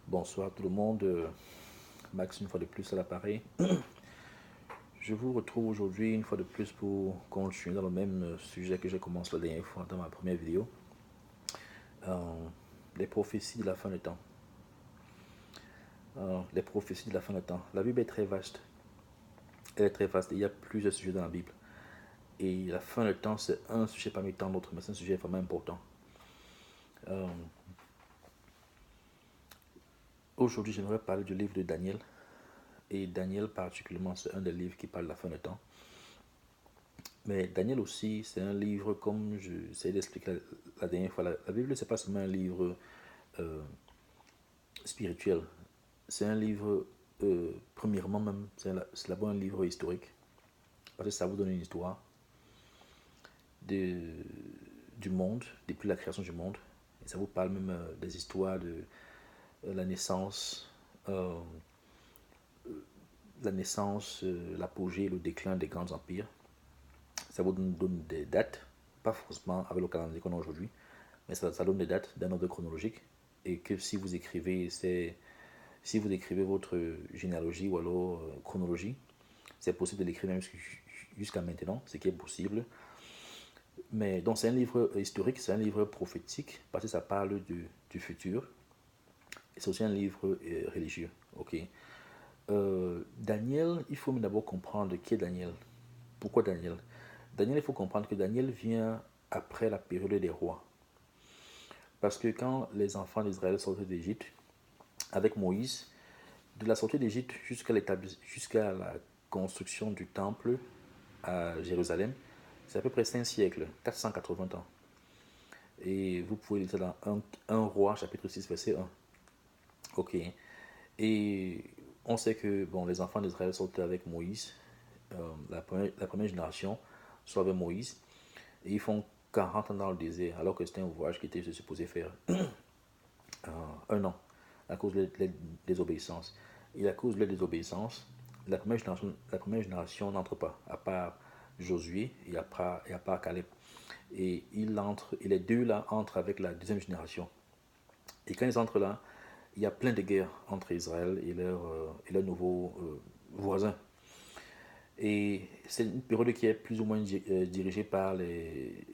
Bonsoir tout le monde, Max une fois de plus à l'appareil. Je vous retrouve aujourd'hui une fois de plus pour continuer dans le même sujet que j'ai commencé la dernière fois dans ma première vidéo. Euh, les prophéties de la fin des temps. Les prophéties de la fin des temps. La Bible est très vaste. Elle est très vaste. Il y a plusieurs sujets dans la Bible. Et la fin des temps, c'est un sujet parmi tant d'autres, mais c'est un sujet vraiment important. Euh, Aujourd'hui, j'aimerais parler du livre de Daniel. Et Daniel particulièrement, c'est un des livres qui parle de la fin des temps. Mais Daniel aussi, c'est un livre, comme je essayé d'expliquer la dernière fois, la Bible, c'est pas seulement un livre euh, spirituel. C'est un livre, premièrement même, c'est d'abord un livre historique. Parce que ça vous donne une histoire de, du monde, depuis la création du monde. Et ça vous parle même des histoires de la naissance, euh, l'apogée, le déclin des grands empires. Ça vous donne des dates, pas forcément avec le calendrier qu'on a aujourd'hui, mais ça donne des dates d'un ordre chronologique. Et que si vous écrivez votre généalogie ou alors chronologie, c'est possible de l'écrire même jusqu'à maintenant, ce qui est possible. Mais donc c'est un livre historique, c'est un livre prophétique, parce que ça parle du futur. Et c'est aussi un livre religieux. Ok. Daniel, il faut d'abord comprendre qui est Daniel. Pourquoi Daniel? Daniel, il faut comprendre que Daniel vient après la période des rois. Parce que quand les enfants d'Israël sortent d'Égypte, avec Moïse, de la sortie d'Égypte jusqu'à la construction du temple à Jérusalem, c'est à peu près 5 siècles, 480 ans. Et vous pouvez lire ça dans 1 roi, chapitre 6, verset 1. Ok. Et on sait que bon, les enfants d'Israël sortaient avec Moïse, la première génération soit avec Moïse, et ils font 40 ans dans le désert, alors que c'était un voyage qui était supposé faire 1 an, à cause de la désobéissance. Et à cause de la désobéissance, la première génération n'entre pas, à part Josué et à part Caleb. Et les deux là entrent avec la deuxième génération. Et quand ils entrent là, il y a plein de guerres entre Israël et leurs nouveaux voisins. Et c'est une période qui est plus ou moins dirigée par les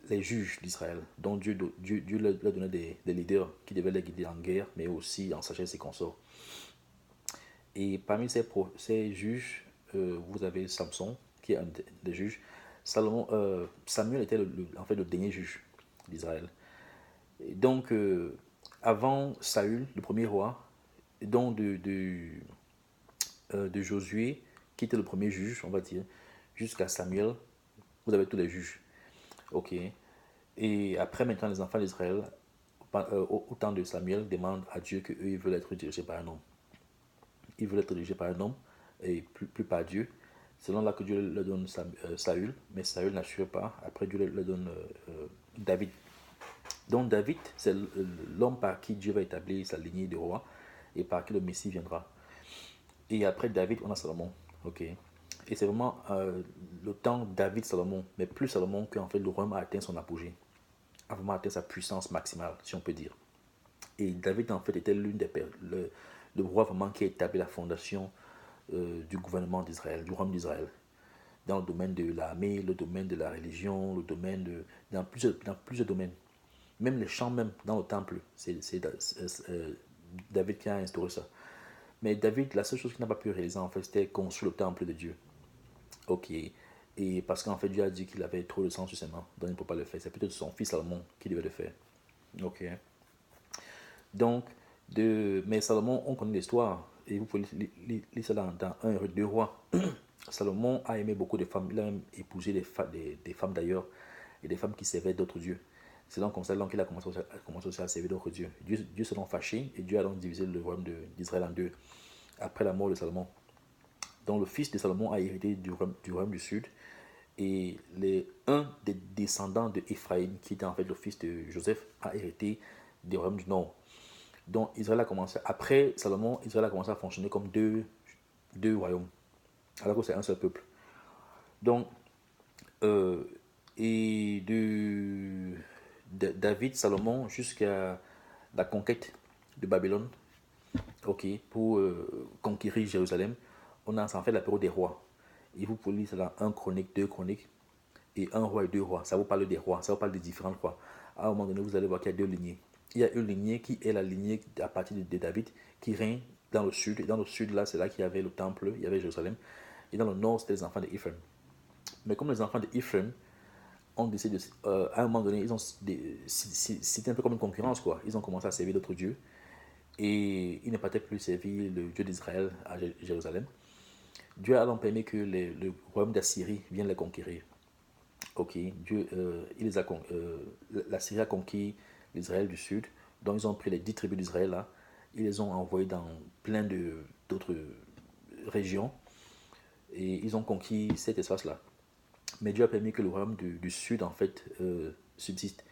juges d'Israël, dont Dieu leur donnait des leaders qui devaient les guider en guerre, mais aussi en sagesse et consorts. Et parmi ces juges, vous avez Samson, qui est un des juges. Samuel était en fait le dernier juge d'Israël. Et donc, avant Saül, le premier roi, donc de Josué, qui était le premier juge, on va dire, jusqu'à Samuel, vous avez tous les juges. Ok. Et après, maintenant, les enfants d'Israël, au temps de Samuel, demandent à Dieu qu'eux, ils veulent être dirigés par un homme. Ils veulent être dirigés par un homme et plus par Dieu. C'est là que Dieu leur donne Saül, mais Saül n'assure pas. Après, Dieu leur donne David. Donc, David, c'est l'homme par qui Dieu va établir sa lignée de roi et par qui le Messie viendra. Et après David, on a Salomon. Ok. Et c'est vraiment le temps David-Salomon, mais plus Salomon qu'en fait le royaume a atteint son apogée, a vraiment atteint sa puissance maximale, si on peut dire. Et David, en fait, était le roi vraiment qui a établi la fondation du gouvernement d'Israël, du royaume d'Israël, dans le domaine de l'armée, le domaine de la religion, dans plusieurs domaines. Même les chants, même dans le temple, David qui a instauré ça. Mais David, la seule chose qu'il n'a pas pu réaliser, en fait, c'était construire le temple de Dieu. Ok. Et parce qu'en fait, Dieu a dit qu'il avait trop de sang sur ses mains, donc il ne peut pas le faire. C'est peut-être son fils Salomon qui devait le faire. Ok. Donc, mais Salomon, on connaît l'histoire, et vous pouvez lire ça dans 1 et 2 rois. Salomon a aimé beaucoup de femmes, il a même épousé des femmes d'ailleurs, et des femmes qui servaient d'autres dieux. C'est donc comme ça qu'il a commencé aussi à servir d'autres dieux. Dieu se donc fâché, et Dieu a donc divisé le royaume d'Israël en deux, après la mort de Salomon. Donc le fils de Salomon a hérité du royaume du sud, et un des descendants de Éphraïm, qui était en fait le fils de Joseph, a hérité du royaume du nord. Donc Israël a commencé, après Salomon, Israël a commencé à fonctionner comme deux royaumes, alors que c'est un seul peuple. Donc, euh, et de David, Salomon, jusqu'à la conquête de Babylone, ok, pour conquérir Jérusalem, on a, ça en fait la période des rois. Et vous pouvez lire ça dans 1 chronique, 2 chroniques, et un roi et deux rois. Ça vous parle des rois, ça vous parle des différents rois. À un moment donné, vous allez voir qu'il y a deux lignées. Il y a une lignée qui est la lignée à partir de David, qui règne dans le sud. Et dans le sud, là, c'est là qu'il y avait le temple, il y avait Jérusalem. Et dans le nord, c'était les enfants d'Ephraim. Mais comme les enfants d'Ephraim ont décidé, à un moment donné, ils ont, c'était un peu comme une concurrence, quoi. Ils ont commencé à servir d'autres dieux. Et ils ne partaient plus servir le Dieu d'Israël à Jérusalem. Dieu a donc permis que le royaume d'Assyrie vienne les conquérir. Ok, Dieu, il les a la Syrie a conquis l'Israël du Sud, donc ils ont pris les 10 tribus d'Israël là, ils les ont envoyés dans plein d'autres régions et ils ont conquis cet espace-là. Mais Dieu a permis que le royaume du Sud en fait subsiste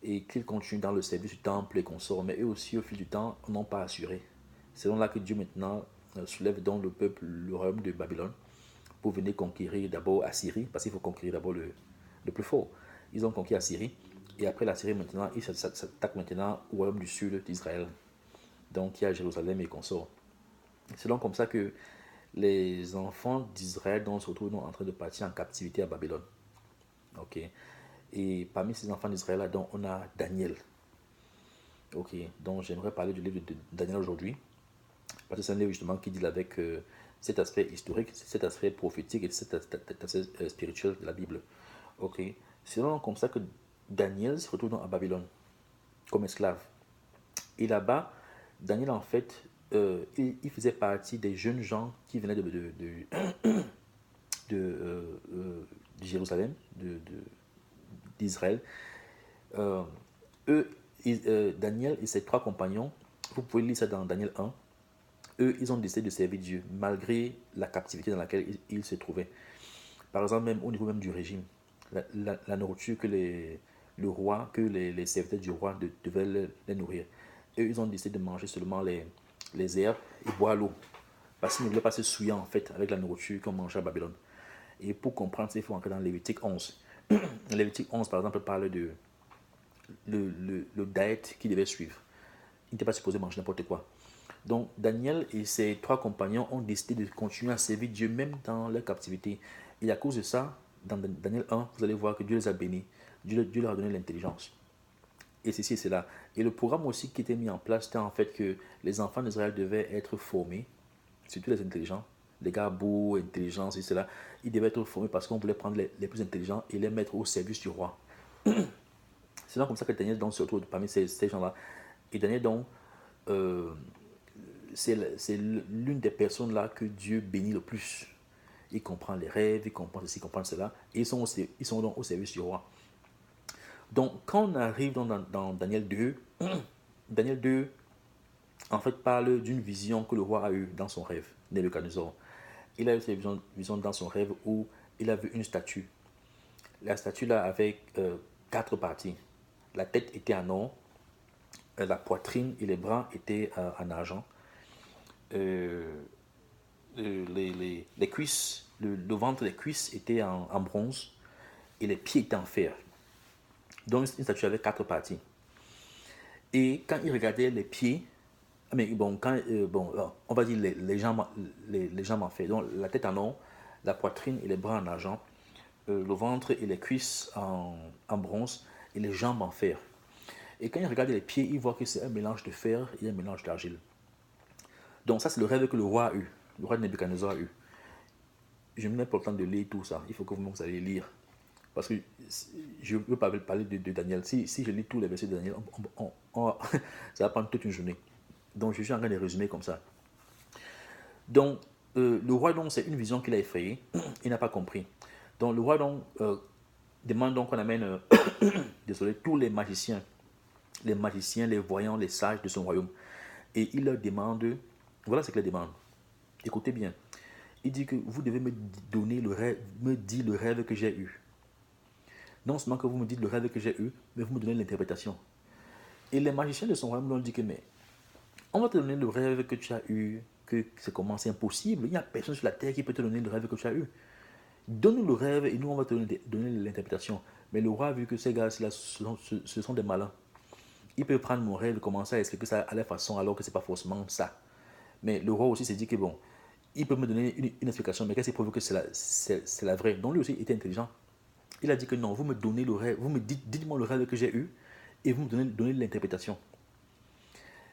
et qu'ils continuent dans le service du temple et consorts, mais eux aussi au fil du temps n'ont pas assuré. C'est donc là que Dieu maintenant soulève donc le peuple, le royaume de Babylone, pour venir conquérir d'abord Assyrie, parce qu'il faut conquérir d'abord le plus fort. Ils ont conquis Assyrie, et après la Syrie maintenant, ils s'attaquent maintenant au royaume du sud d'Israël. Donc il y a Jérusalem et consorts. C'est donc comme ça que les enfants d'Israël se retrouvent en train de partir en captivité à Babylone. Ok. Et parmi ces enfants d'Israël, là, on a Daniel. Ok. Donc j'aimerais parler du livre de Daniel aujourd'hui. Parce que c'est un livre justement qui deal avec cet aspect historique, cet aspect prophétique et cet aspect spirituel de la Bible. Ok. C'est donc comme ça que Daniel se retrouve à Babylone comme esclave. Et là-bas, Daniel en fait, il faisait partie des jeunes gens qui venaient de Jérusalem, d'Israël. Euh, eux, Daniel et ses trois compagnons, vous pouvez lire ça dans Daniel 1, eux, ils ont décidé de servir Dieu malgré la captivité dans laquelle ils se trouvaient. Par exemple, même au niveau même du régime, la nourriture que le roi, que les serviteurs du roi devaient les nourrir. Eux, ils ont décidé de manger seulement les herbes et boire l'eau. Parce qu'ils ne voulaient pas se souiller en fait avec la nourriture qu'on mangeait à Babylone. Et pour comprendre ça, il faut entrer dans Lévitique 11. Lévitique 11, par exemple, parle de le diet qu'ils devaient suivre. Ils n'étaient pas supposés manger n'importe quoi. Donc Daniel et ses trois compagnons ont décidé de continuer à servir Dieu même dans leur captivité. Et à cause de ça, dans Daniel 1, vous allez voir que Dieu les a bénis. Dieu leur a donné l'intelligence. Et ceci et cela. Et le programme aussi qui était mis en place, c'était en fait que les enfants d'Israël devaient être formés, surtout les intelligents, les gars beaux, intelligents, et cela. Ils devaient être formés parce qu'on voulait prendre les plus intelligents et les mettre au service du roi. C'est donc comme ça que Daniel donc, se retrouve parmi ces gens-là. Et Daniel donc, euh, c'est l'une des personnes là que Dieu bénit le plus. Il comprend les rêves, il comprend ceci, il comprend cela, et ils sont donc au service du roi. Donc, quand on arrive dans Daniel 2, Daniel 2, en fait, parle d'une vision que le roi a eue dans son rêve, Nebuchadnezzar. Il a eu cette vision dans son rêve où il a vu une statue. La statue là avait quatre parties. La tête était en or, la poitrine et les bras étaient en argent. Euh, les cuisses, le ventre des cuisses était en bronze et les pieds étaient en fer. Donc une statue avait quatre parties. Et quand il regardait les pieds, mais bon, on va dire les jambes en fer. Donc la tête en or, la poitrine et les bras en argent, le ventre et les cuisses en bronze et les jambes en fer. Et quand il regarde les pieds, il voit que c'est un mélange de fer et un mélange d'argile. Donc ça, c'est le rêve que le roi a eu, le roi de Nebuchadnezzar a eu. Je ne mets pas le temps de lire tout ça. Il faut que vous allez lire. Parce que je ne veux pas parler de Daniel. Si je lis tous les versets de Daniel, ça va prendre toute une journée. Donc je suis en train de résumer comme ça. Donc le roi, donc, c'est une vision qu'il a effrayée. Il n'a pas compris. Donc le roi donc, demande donc qu'on amène désolé, tous les magiciens, les voyants, les sages de son royaume. Et il leur demande, voilà ce qu'il leur demande. Écoutez bien. Il dit que vous devez me donner le rêve, me dire le rêve que j'ai eu. Non seulement que vous me dites le rêve que j'ai eu, mais vous me donnez l'interprétation. Et les magiciens de son royaume lui ont dit que, mais on va te donner le rêve que tu as eu, que c'est comment c'est impossible. Il n'y a personne sur la terre qui peut te donner le rêve que tu as eu. Donne-nous le rêve et nous, on va te donner l'interprétation. Mais le roi a vu que ces gars-là, ce sont des malins. Il peut prendre mon rêve et commencer à expliquer ça à la façon alors que ce n'est pas forcément ça. Mais le roi aussi s'est dit que bon, il peut me donner une explication, mais qu'est-ce qui prouve que c'est la vraie. Donc lui aussi était intelligent. Il a dit que non, vous me donnez le rêve, vous me dites-moi le rêve que j'ai eu et vous me donnez l'interprétation.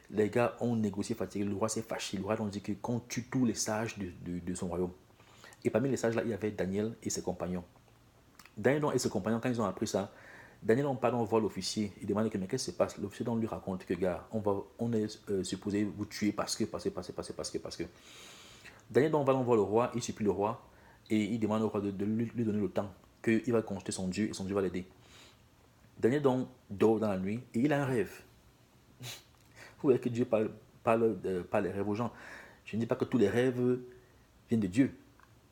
Les gars ont négocié fatigué, le roi s'est fâché, le roi a dit qu'on tue tous les sages de son royaume. Et parmi les sages là, il y avait Daniel et ses compagnons. Daniel et ses compagnons, quand ils ont appris ça, Daniel on part, on voit l'officier, il demande que mais qu'est-ce qui se passe. L'officier lui raconte que gars, on est supposé vous tuer parce que. Daniel donc va voir le roi, il supplie le roi et il demande au roi de lui donner le temps, qu'il va consulter son Dieu et son Dieu va l'aider. Daniel donc dort dans la nuit et il a un rêve. Vous voyez que Dieu parle les rêves aux gens. Je ne dis pas que tous les rêves viennent de Dieu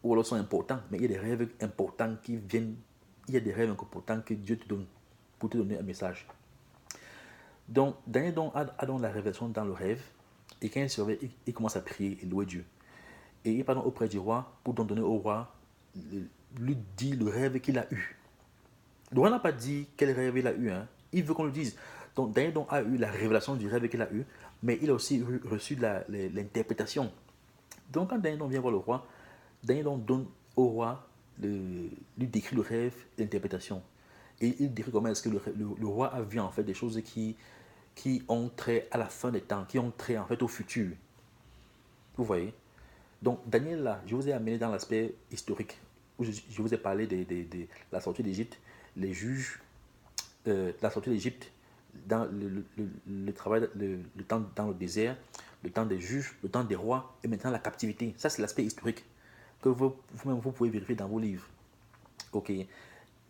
ou alors sont importants, mais il y a des rêves importants qui viennent, il y a des rêves importants que Dieu te donne pour te donner un message. Donc, Daniel donc a donc la révélation dans le rêve et quand il se réveille, il commence à prier et louer Dieu. Et il part auprès du roi pour donc donner au roi, lui dire le rêve qu'il a eu. Le roi n'a pas dit quel rêve il a eu, hein. Il veut qu'on le dise. Donc Daniel donc a eu la révélation du rêve qu'il a eu, mais il a aussi reçu l'interprétation. Donc quand Daniel donc vient voir le roi, Daniel donc donne au roi, lui décrit le rêve, l'interprétation. Et il décrit comment est-ce que le roi a vu en fait des choses qui ont trait à la fin des temps, qui ont trait en fait au futur. Vous voyez? Donc Daniel là, je vous ai amené dans l'aspect historique, où je vous ai parlé de la sortie d'Égypte, les juges, la sortie d'Égypte, dans le travail, le temps dans le désert, le temps des juges, le temps des rois, et maintenant la captivité. Ça, c'est l'aspect historique que vous-même vous pouvez vérifier dans vos livres. Ok.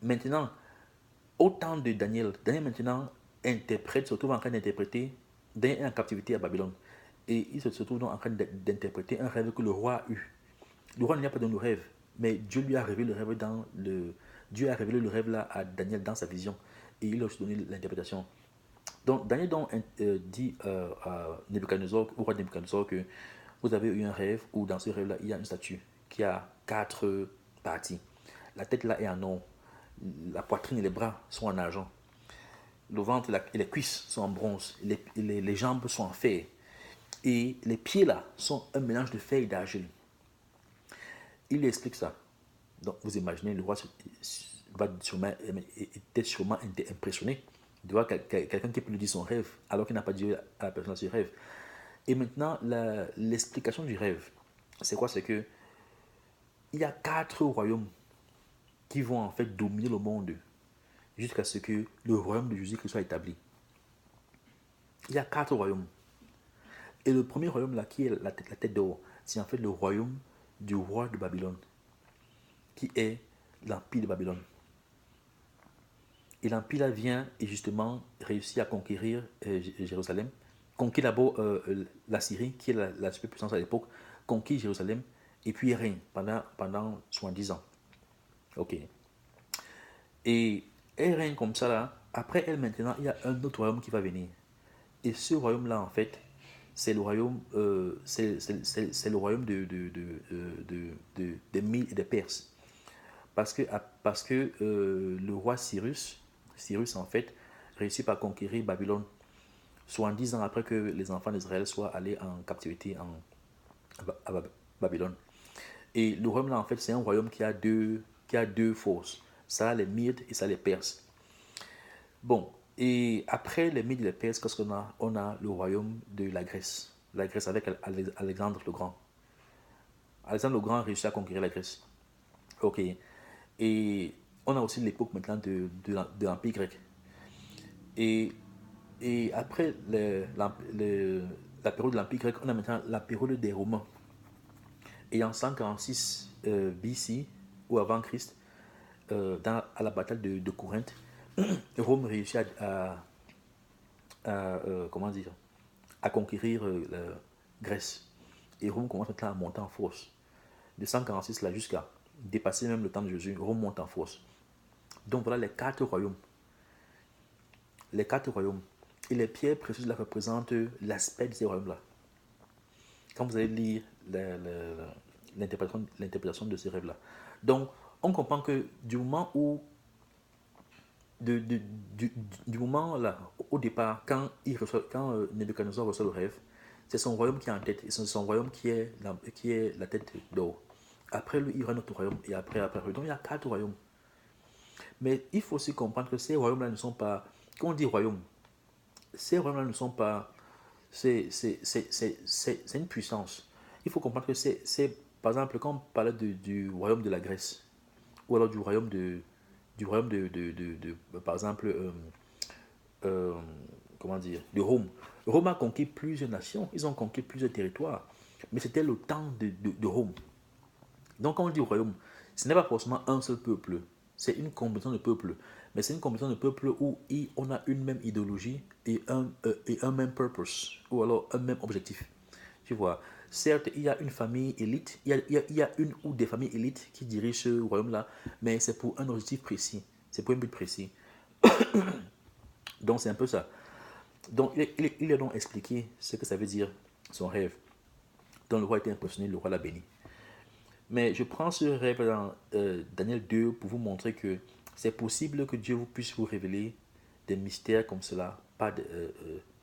Maintenant, au temps de Daniel, Daniel maintenant interprète, se trouve en train d'interpréter, Daniel est en captivité à Babylone. Et il se trouve donc en train d'interpréter un rêve que le roi a eu. Le roi n'y a pas donné le rêve, mais Dieu lui a révélé le rêve Dieu a révélé le rêve là à Daniel dans sa vision. Et il a aussi donné l'interprétation. Donc Daniel donc, dit à Nebuchadnezzar, au roi Nebuchadnezzar, que vous avez eu un rêve où dans ce rêve-là, il y a une statue qui a 4 parties. La tête là est en or, la poitrine et les bras sont en argent, le ventre et les cuisses sont en bronze, les jambes sont en fer, et les pieds là sont un mélange de fer et d'argile. Il explique ça. Donc vous imaginez, le roi était sûrement impressionné de voir quelqu'un qui peut lui dire son rêve alors qu'il n'a pas dit à la personne ce rêve. Et maintenant, l'explication du rêve, c'est quoi? C'est que il y a 4 royaumes qui vont en fait dominer le monde jusqu'à ce que le royaume de Jésus soit établi. Il y a 4 royaumes. Et le premier royaume là, qui est la tête d'or, c'est en fait le royaume du roi de Babylone, qui est l'empire de Babylone. Et l'empire là vient et justement réussit à conquérir Jérusalem, conquit d'abord la Syrie, qui est la superpuissance à l'époque, conquit Jérusalem, et puis il règne pendant 70 ans. Ok. Et elle règne comme ça là. Après elle, maintenant, il y a un autre royaume qui va venir. Et ce royaume-là, en fait, c'est le royaume, c'est le royaume des Mille et des Perses. Parce que le roi Cyrus en fait, réussit à conquérir Babylone, soit 10 ans après que les enfants d'Israël soient allés en captivité à Babylone. Et le royaume là, en fait, c'est un royaume qui a deux forces. Ça a les Mydes et ça a les Perses. Bon, et après les Mydes et les Perses, qu'est-ce qu'on a? On a le royaume de la Grèce. La Grèce avec Alexandre le Grand. Alexandre le Grand réussit à conquérir la Grèce. Ok. Et on a aussi l'époque maintenant de l'Empire grec. Et, et après la période de l'Empire grec, on a maintenant la période des Romains. Et en 146 BC, ou avant Christ, à la bataille de Corinthe, Rome réussit comment dire, à conquérir la Grèce. Et Rome commence maintenant à monter en force. De 146 là jusqu'à dépasser même le temps de Jésus, Rome monte en force. Donc voilà les 4 royaumes. Les 4 royaumes. Et les pierres précieuses là représentent l'aspect de ces royaumes-là. Quand vous allez lire l'interprétation de ces rêves-là. Donc, on comprend que du moment où du, du moment là, au départ, quand Nebuchadnezzar reçoit le rêve, c'est son royaume qui est en tête, et c'est son royaume qui est la tête d'or. Après lui, il y aura notre royaume, et après lui. Donc il y a 4 royaumes. Mais il faut aussi comprendre que ces royaumes-là ne sont pas, quand on dit royaume, ces royaumes-là ne sont pas, c'est une puissance. Il faut comprendre que par exemple, quand on parlait du royaume de la Grèce, ou alors du royaume par exemple, euh, comment dire, de Rome. Rome a conquis plusieurs nations, ils ont conquis plusieurs territoires, mais c'était le temps de Rome. Donc quand on dit royaume, ce n'est pas forcément un seul peuple, c'est une combinaison de peuples, mais c'est une combinaison de peuples où on a une même idéologie et un même purpose, ou alors un même objectif. Tu vois, certes, il y a une famille élite, il y a une ou des familles élites qui dirigent ce royaume-là, mais c'est pour un objectif précis, c'est pour un but précis. Donc c'est un peu ça. Donc il a donc expliqué ce que ça veut dire son rêve. Donc le roi était impressionné, le roi l'a béni. Mais je prends ce rêve dans Daniel 2 pour vous montrer que c'est possible que Dieu puisse vous révéler des mystères comme cela, pas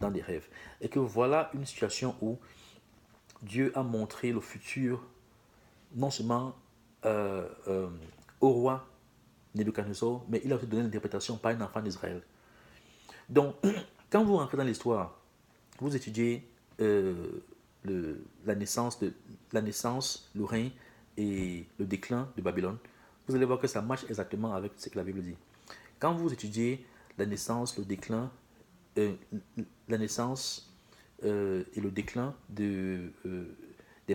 dans des rêves. Et que voilà une situation où Dieu a montré le futur, non seulement euh, euh, au roi Nebuchadnezzar, mais il a aussi donné l'interprétation par un enfant d'Israël. Donc, quand vous rentrez dans l'histoire, vous étudiez la naissance, le règne et le déclin de Babylone, vous allez voir que ça marche exactement avec ce que la Bible dit. Quand vous étudiez la naissance, le déclin, euh, la naissance et le déclin des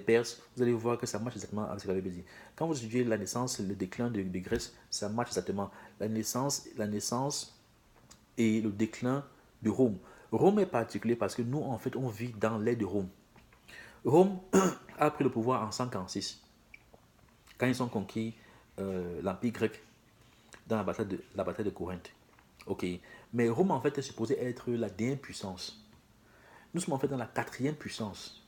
Perses, vous allez voir que ça marche exactement avec ce que la Bible dit. Quand vous étudiez la naissance et le déclin de Grèce, ça marche exactement. La naissance et le déclin de Rome. Rome est particulier parce que nous, en fait, on vit dans l'air de Rome. Rome a pris le pouvoir en 146, quand ils ont conquis l'Empire grec dans la bataille de Corinthe. Ok. Mais Rome, en fait, est supposé être la dernière puissance. Nous sommes en fait dans la quatrième puissance.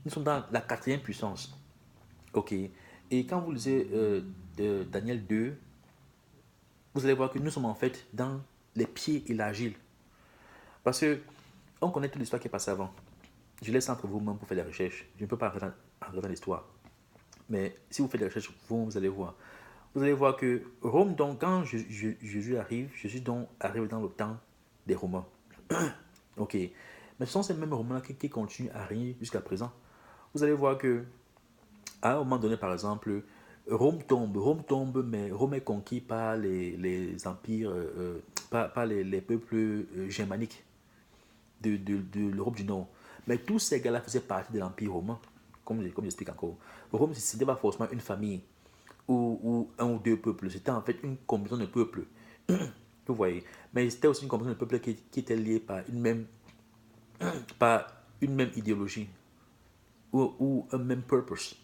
Nous sommes dans la quatrième puissance. Ok. Et quand vous lisez Daniel 2, vous allez voir que nous sommes en fait dans les pieds et l'agile. Parce que on connaît toute l'histoire qui est passée avant. Je laisse entre vous-même pour faire des recherches. Je ne peux pas rentrer dans l'histoire. Mais si vous faites des recherches, vous allez voir. Vous allez voir que Rome, donc, quand Jésus arrive, Jésus donc arrive dans le temps des Romains. Ok. Mais ce sont ces mêmes Romains qui continuent à régner jusqu'à présent. Vous allez voir que à un moment donné, par exemple, Rome tombe, mais Rome est conquis par les empires, par les peuples germaniques de l'Europe du Nord. Mais tous ces gars-là faisaient partie de l'Empire romain, comme j'explique encore. Rome, ce n'était pas forcément une famille ou un ou deux peuples, c'était en fait une combinaison de peuples. Vous voyez. Mais c'était aussi une combinaison de peuples qui était liée par une même idéologie ou un même purpose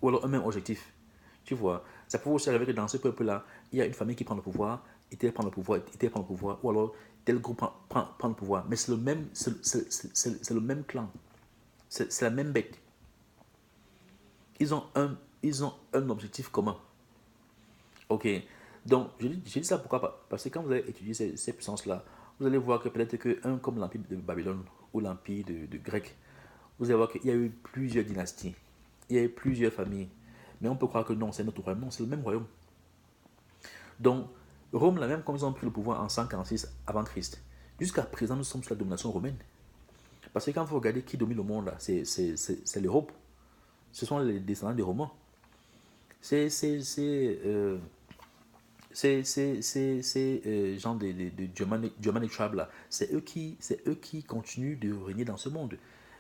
ou alors un même objectif. Tu vois. Ça peut aussi arriver que dans ce peuple-là, il y a une famille qui prend le pouvoir, et tel prend le pouvoir, et tel prend le pouvoir, ou alors tel groupe prend le pouvoir. Mais c'est le même clan. C'est la même bête. Ils ont ils ont un objectif commun. Ok. Donc, je dis ça pourquoi? Parce que quand vous allez étudier ces puissances-là, vous allez voir que peut-être qu'un comme l'Empire de Babylone ou l'Empire de Grec, vous allez voir qu'il y a eu plusieurs dynasties, il y a eu plusieurs familles. Mais on peut croire que non, c'est notre royaume. Non, c'est le même royaume. Donc, Rome, là même, comme ils ont pris le pouvoir en 146 avant Christ, jusqu'à présent, nous sommes sous la domination romaine. Parce que quand vous regardez qui domine le monde, là, c'est l'Europe. Ce sont les descendants des Romains. C'est gens de Germanic Tribe là, c'est eux qui continuent de régner dans ce monde.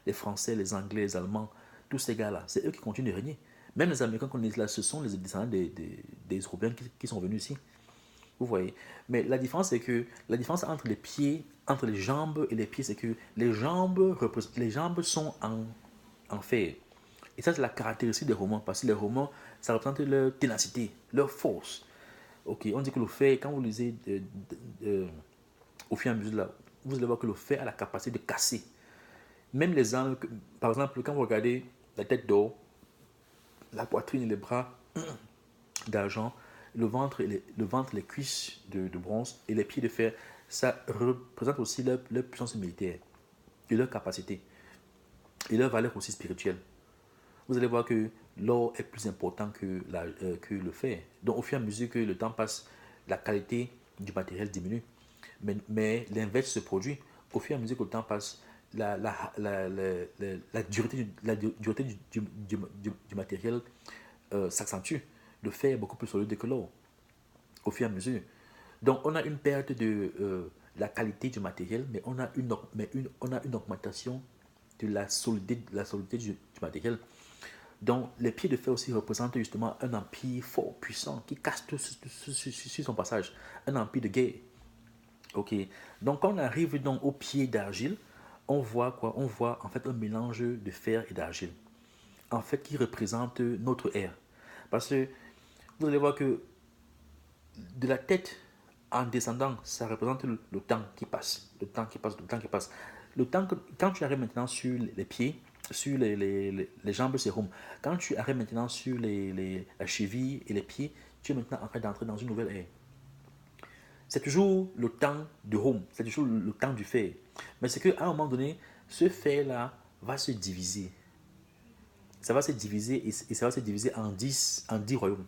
Les Français, les Anglais, les Allemands, tous ces gars-là, c'est eux qui continuent de régner. Même les Américains qu'on est là, ce sont les descendants des Européens qui sont venus ici. Vous voyez. Mais la différence, c'est que la différence entre les pieds, entre les jambes et les pieds, c'est que les jambes sont en fer. Et ça, c'est la caractéristique des Romains, parce que les Romains, ça représente leur ténacité, leur force. Ok, on dit que le fer, quand vous lisez au fur et à mesure, là, vous allez voir que le fer a la capacité de casser. Même les armes, par exemple, quand vous regardez la tête d'or, la poitrine et les bras d'argent, le ventre, les cuisses de bronze et les pieds de fer, ça représente aussi leur puissance militaire et leur capacité et leur valeur aussi spirituelle. Vous allez voir que l'or est plus important que le fer. Donc au fur et à mesure que le temps passe, la qualité du matériel diminue. Mais l'inverse se produit. Au fur et à mesure que le temps passe, la dureté du matériel s'accentue. Le fer est beaucoup plus solide que l'or, au fur et à mesure. Donc, on a une perte de la qualité du matériel, mais on a une augmentation de la solidité du matériel. Donc, les pieds de fer aussi représentent justement un empire fort, puissant, qui casse tout sur son passage. Un empire de guerre. Ok. Donc, quand on arrive donc au pied d'argile, on voit quoi? On voit en fait un mélange de fer et d'argile. En fait, qui représente notre ère. Parce que vous allez voir que de la tête en descendant, ça représente le temps qui passe. Le temps qui passe, le temps qui passe. Le temps que, quand tu arrives maintenant sur les pieds, sur les jambes, c'est rhum. Quand tu arrives maintenant sur la cheville et les pieds, tu es maintenant en train d'entrer dans une nouvelle ère. C'est toujours le temps de rhum, c'est toujours le temps du fer. Mais c'est qu'à un moment donné, ce fer-là va se diviser. Ça va se diviser et ça va se diviser en 10 royaumes.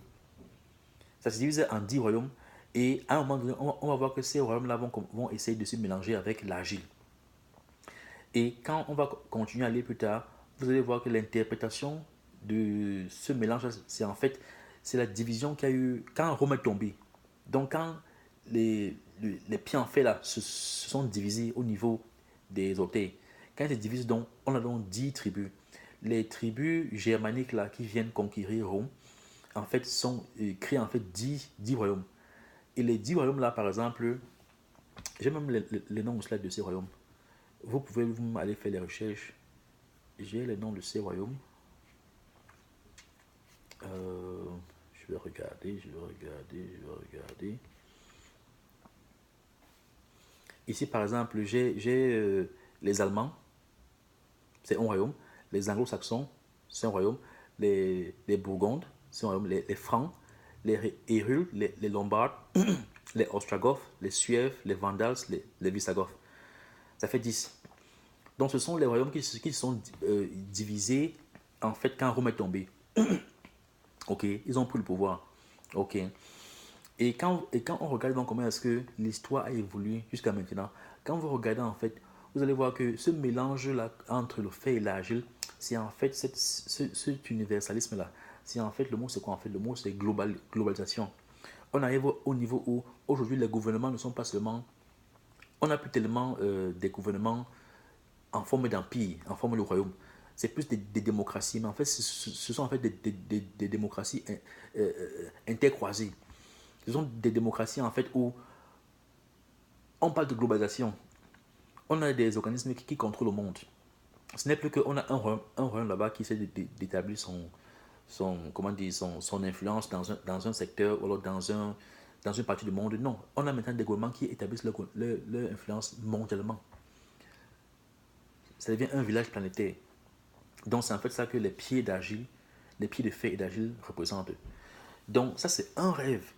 Ça se divise en 10 royaumes et à un moment donné, on va voir que ces royaumes-là vont essayer de se mélanger avec l'argile. Et quand on va continuer à aller plus tard, vous allez voir que l'interprétation de ce mélange, c'est en fait, c'est la division qu'il y a eu quand Rome est tombé. Donc quand les pieds en fait là se sont divisés au niveau des orteils, quand ils se divisent, donc, on a donc 10 tribus. Les tribus germaniques là qui viennent conquérir Rome, en fait, créent en fait 10 royaumes. Et les 10 royaumes là, par exemple, j'ai même les noms de ces royaumes. Vous pouvez aller faire les recherches. J'ai les noms de ces royaumes. Je vais regarder, je vais regarder, je vais regarder. Ici, par exemple, j'ai les Allemands, c'est un royaume. Les Anglo-Saxons, c'est un royaume. Les Bourgondes, c'est un royaume. Les Francs, les Hérules, les Lombards, les Ostrogoths, les Suèves, les Vandals, les Visigoths. Ça fait 10. Donc ce sont les royaumes qui sont divisés en fait quand Rome est tombé. Ok, ils ont pris le pouvoir. Ok. Et quand on regarde donc comment est-ce que l'histoire a évolué jusqu'à maintenant, quand vous regardez en fait, vous allez voir que ce mélange-là entre le fait et l'argile, c'est en fait cet universalisme-là. C'est en fait le mot, c'est quoi en fait? Le mot, c'est globalisation. On arrive au niveau où aujourd'hui les gouvernements ne sont pas seulement. On n'a plus tellement des gouvernements en forme d'empire, en forme de royaume. C'est plus des démocraties, mais en fait, ce sont en fait des démocraties intercroisées. Ce sont des démocraties en fait où on parle de globalisation. On a des organismes qui contrôlent le monde. Ce n'est plus qu'on a un royaume là-bas qui essaie d'établir comment dire, son influence dans un secteur ou alors dans une partie du monde. Non, on a maintenant des gouvernements qui établissent leur influence mondialement. Ça devient un village planétaire. Donc c'est en fait ça que les pieds d'argile, les pieds de fer et d'argile représentent. Donc ça c'est un rêve.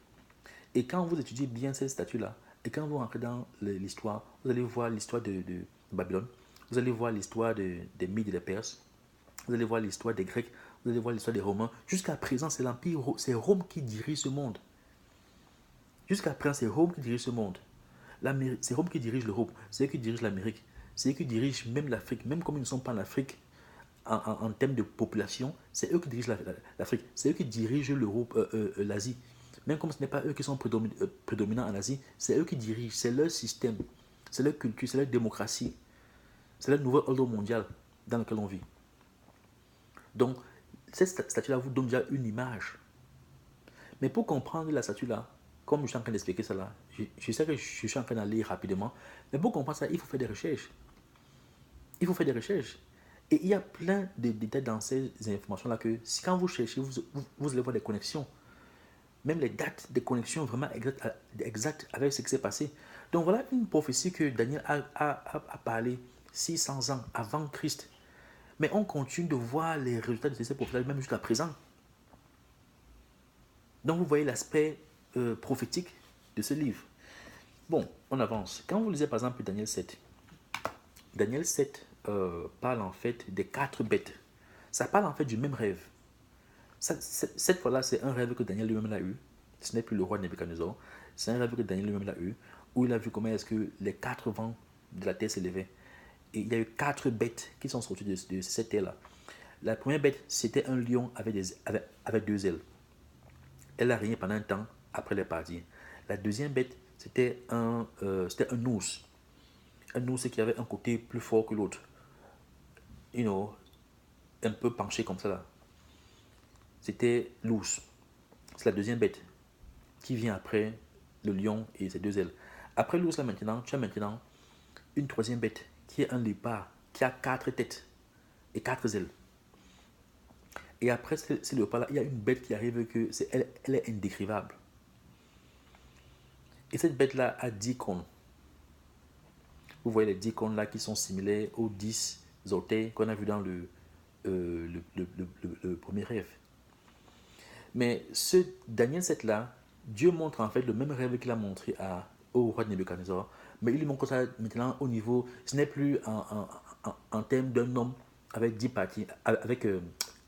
Et quand vous étudiez bien cette statue-là, et quand vous rentrez dans l'histoire, vous allez voir l'histoire de Babylone, vous allez voir l'histoire des Mythes et des Perses, vous allez voir l'histoire des Grecs, vous allez voir l'histoire des Romains. Jusqu'à présent, c'est l'Empire, c'est Rome qui dirige ce monde. Jusqu'à présent, c'est Rome qui dirige ce monde. C'est Rome qui dirige l'Europe, c'est eux qui dirigent l'Amérique, c'est eux qui dirigent même l'Afrique, même comme ils ne sont pas en Afrique en termes de population, c'est eux qui dirigent l'Afrique, c'est eux qui dirigent l'Europe, l'Asie. Même comme ce n'est pas eux qui sont prédominants en Asie, c'est eux qui dirigent, c'est leur système, c'est leur culture, c'est leur démocratie, c'est leur nouvel ordre mondial dans lequel on vit. Donc, cette statue-là vous donne déjà une image. Mais pour comprendre la statue-là, comme je suis en train d'expliquer ça là, je sais que je suis en train d'aller rapidement, mais pour comprendre ça, il faut faire des recherches. Il faut faire des recherches. Et il y a plein de détails dans ces informations-là que quand vous cherchez, vous allez voir des connexions. Même les dates des connexions vraiment exactes avec ce qui s'est passé. Donc voilà une prophétie que Daniel a parlé 600 ans avant Christ. Mais on continue de voir les résultats de ces prophéties même jusqu'à présent. Donc vous voyez l'aspect prophétique de ce livre. Bon, on avance. Quand vous lisez par exemple Daniel 7 parle en fait des 4 bêtes. Ça parle en fait du même rêve. Cette fois-là, c'est un rêve que Daniel lui-même a eu. Ce n'est plus le roi Nebuchadnezzar. C'est un rêve que Daniel lui-même a eu, où il a vu comment est-ce que les 4 vents de la terre s'élevaient. Et il y a eu 4 bêtes qui sont sorties de cette terre-là. La première bête, c'était un lion avec 2 ailes. Elle a régné pendant un temps, après les parties. La deuxième bête, c'était un ours. Un ours qui avait un côté plus fort que l'autre. You know, un peu penché comme ça là. C'était l'ours. C'est la deuxième bête qui vient après le lion et ses 2 ailes. Après l'ours là maintenant, tu as maintenant une troisième bête qui est un léopard qui a 4 têtes et 4 ailes. Et après ce léopard là, il y a une bête qui arrive que elle est indécrivable. Et cette bête là a 10 cornes. Vous voyez les 10 cornes là qui sont similaires aux 10 orteils qu'on a vu dans le premier rêve. Mais ce Daniel 7 là, Dieu montre en fait le même rêve qu'il a montré au roi de Nebuchadnezzar, mais il lui montre ça maintenant au niveau, ce n'est plus en termes d'un homme avec 10 parties, avec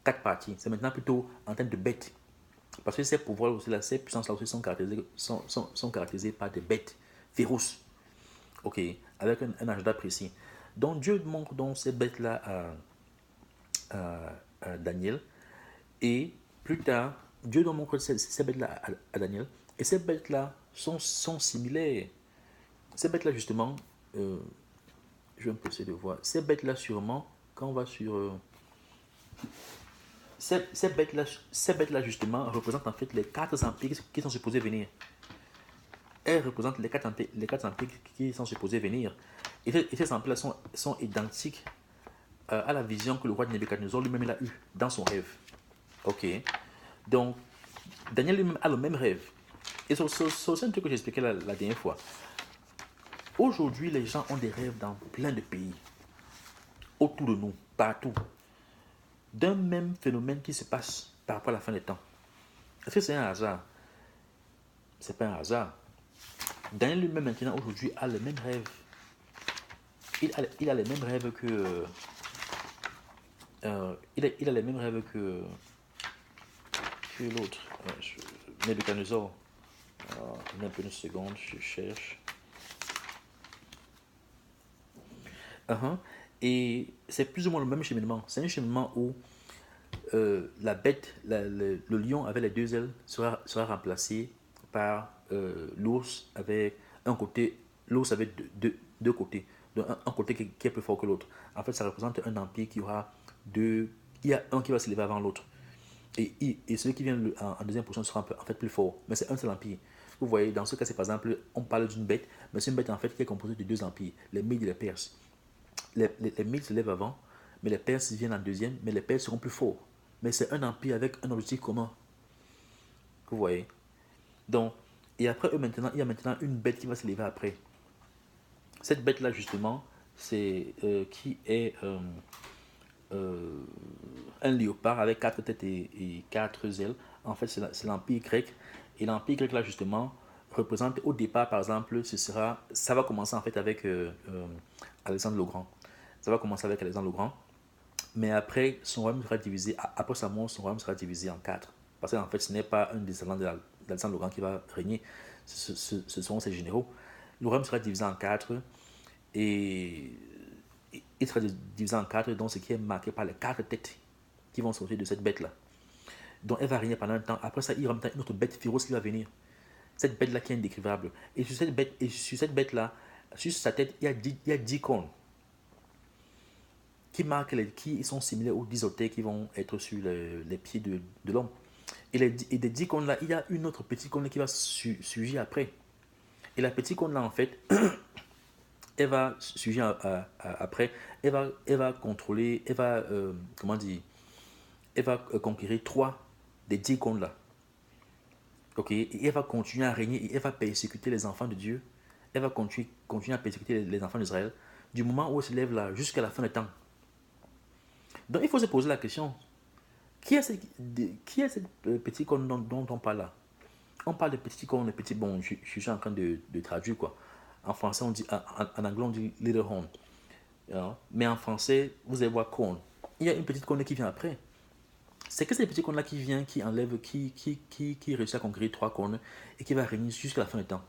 4 parties, c'est maintenant plutôt en termes de bêtes. Parce que ces pouvoirs aussi, là, ces puissances là aussi sont caractérisées par des bêtes féroces, ok, avec un agenda précis. Donc Dieu montre donc ces bêtes là à Daniel, et plus tard, Dieu nous montre ces bêtes-là à Daniel. Et ces bêtes-là sont similaires. Ces bêtes-là, justement, je vais un peu essayer de voir. Ces bêtes-là, sûrement, quand on va sur. Ces bêtes-là, justement, représentent en fait les 4 empires qui sont supposés venir. Elles représentent les 4 empires qui sont supposés venir. Et ces empires-là sont identiques à la vision que le roi de Nebuchadnezzar lui-même a eue dans son rêve. Ok. Donc, Daniel lui-même a le même rêve. Et c'est aussi un truc que j'expliquais la dernière fois. Aujourd'hui, les gens ont des rêves dans plein de pays, autour de nous, partout, d'un même phénomène qui se passe par rapport à la fin des temps. Est-ce que c'est un hasard? C'est pas un hasard. Daniel lui-même maintenant aujourd'hui a le même rêve. Il a les mêmes rêves que il a les mêmes rêves que l'autre. Nebuchadnezzar. Un peu une seconde, je cherche. Et c'est plus ou moins le même cheminement. C'est un cheminement où la bête, le lion avec les 2 ailes sera remplacé par l'ours avec un côté, l'ours avec deux côtés. Donc un côté qui est plus fort que l'autre. En fait, ça représente un empire qui aura deux. Il y a un qui va se lever avant l'autre. Et celui qui vient en deuxième position sera en fait plus fort. Mais c'est un seul empire. Vous voyez, dans ce cas, c'est par exemple, on parle d'une bête, mais c'est une bête en fait qui est composée de 2 empires, les Mèdes et les Perses. Les Mèdes se lèvent avant, mais les Perses viennent en deuxième, mais les Perses seront plus forts. Mais c'est un empire avec un objectif commun. Vous voyez. Donc, et après eux maintenant, il y a maintenant une bête qui va se lever après. Cette bête-là, justement, c'est qui est un léopard avec 4 têtes et 4 ailes. En fait, c'est l'empire grec. Et l'empire grec, là, justement, représente au départ, par exemple, ça va commencer en fait avec Alexandre le Grand. Ça va commencer avec Alexandre le Grand. Mais après, son royaume sera divisé, après sa mort, son royaume sera divisé en 4. Parce qu'en fait, ce n'est pas un descendant d'Alexandre le Grand qui va régner, ce sont ses généraux. Le royaume sera divisé en 4 et il sera divisé en 4, donc ce qui est marqué par les 4 têtes qui vont sortir de cette bête-là. Donc elle va régner pendant un temps. Après ça, il y aura une autre bête féroce qui va venir. Cette bête-là qui est indécrivable. Et sur cette bête-là, sur sa tête, il y a 10 cornes qui marquent qui sont similaires aux 10 orteils qui vont être sur les pieds de l'homme. Et des 10 cornes là, il y a une autre petite corne qui va surgir après. Et la petite corne là, en fait, elle va surgir après. Elle va contrôler, elle va, comment dire, elle va conquérir 3 des 10 cornes là. Ok, et elle va continuer à régner et elle va persécuter les enfants de Dieu. Elle va continuer à persécuter les enfants d'Israël du moment où elle se lève là jusqu'à la fin des temps. Donc il faut se poser la question, qui est cette petite corne dont on parle là? On parle de petits cônes, de petits, bon, je suis en train de traduire quoi. En français, on dit, en anglais, on dit little horn. Mais en français, vous allez voir cône. Il y a une petite cône qui vient après. C'est que ces petits cônes-là qui vient, qui enlève, qui réussit à conquérir 3 cônes et qui va régner jusqu'à la fin du temps.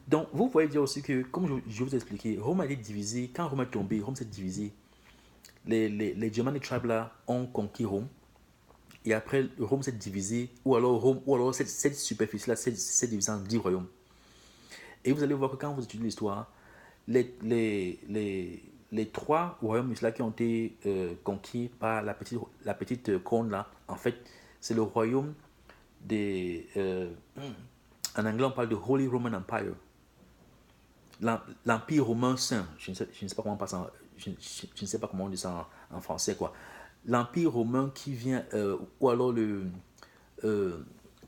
Donc, vous voyez dire aussi que, comme je vous ai expliqué, Rome a été divisé. Quand Rome est tombé, Rome s'est divisé. Les Germanic tribes là ont conquis Rome. Et après, Rome s'est divisé. Ou alors cette superficie-là s'est divisée en 10 royaumes. Et vous allez voir que quand vous étudiez l'histoire, les 3 royaumes là qui ont été conquis par la petite cône là, en fait, c'est le royaume des. En anglais, on parle de Holy Roman Empire. L'Empire romain saint. Je ne sais pas comment on passe je ne sais pas comment on dit ça en français, quoi. L'Empire romain qui vient. Ou alors le.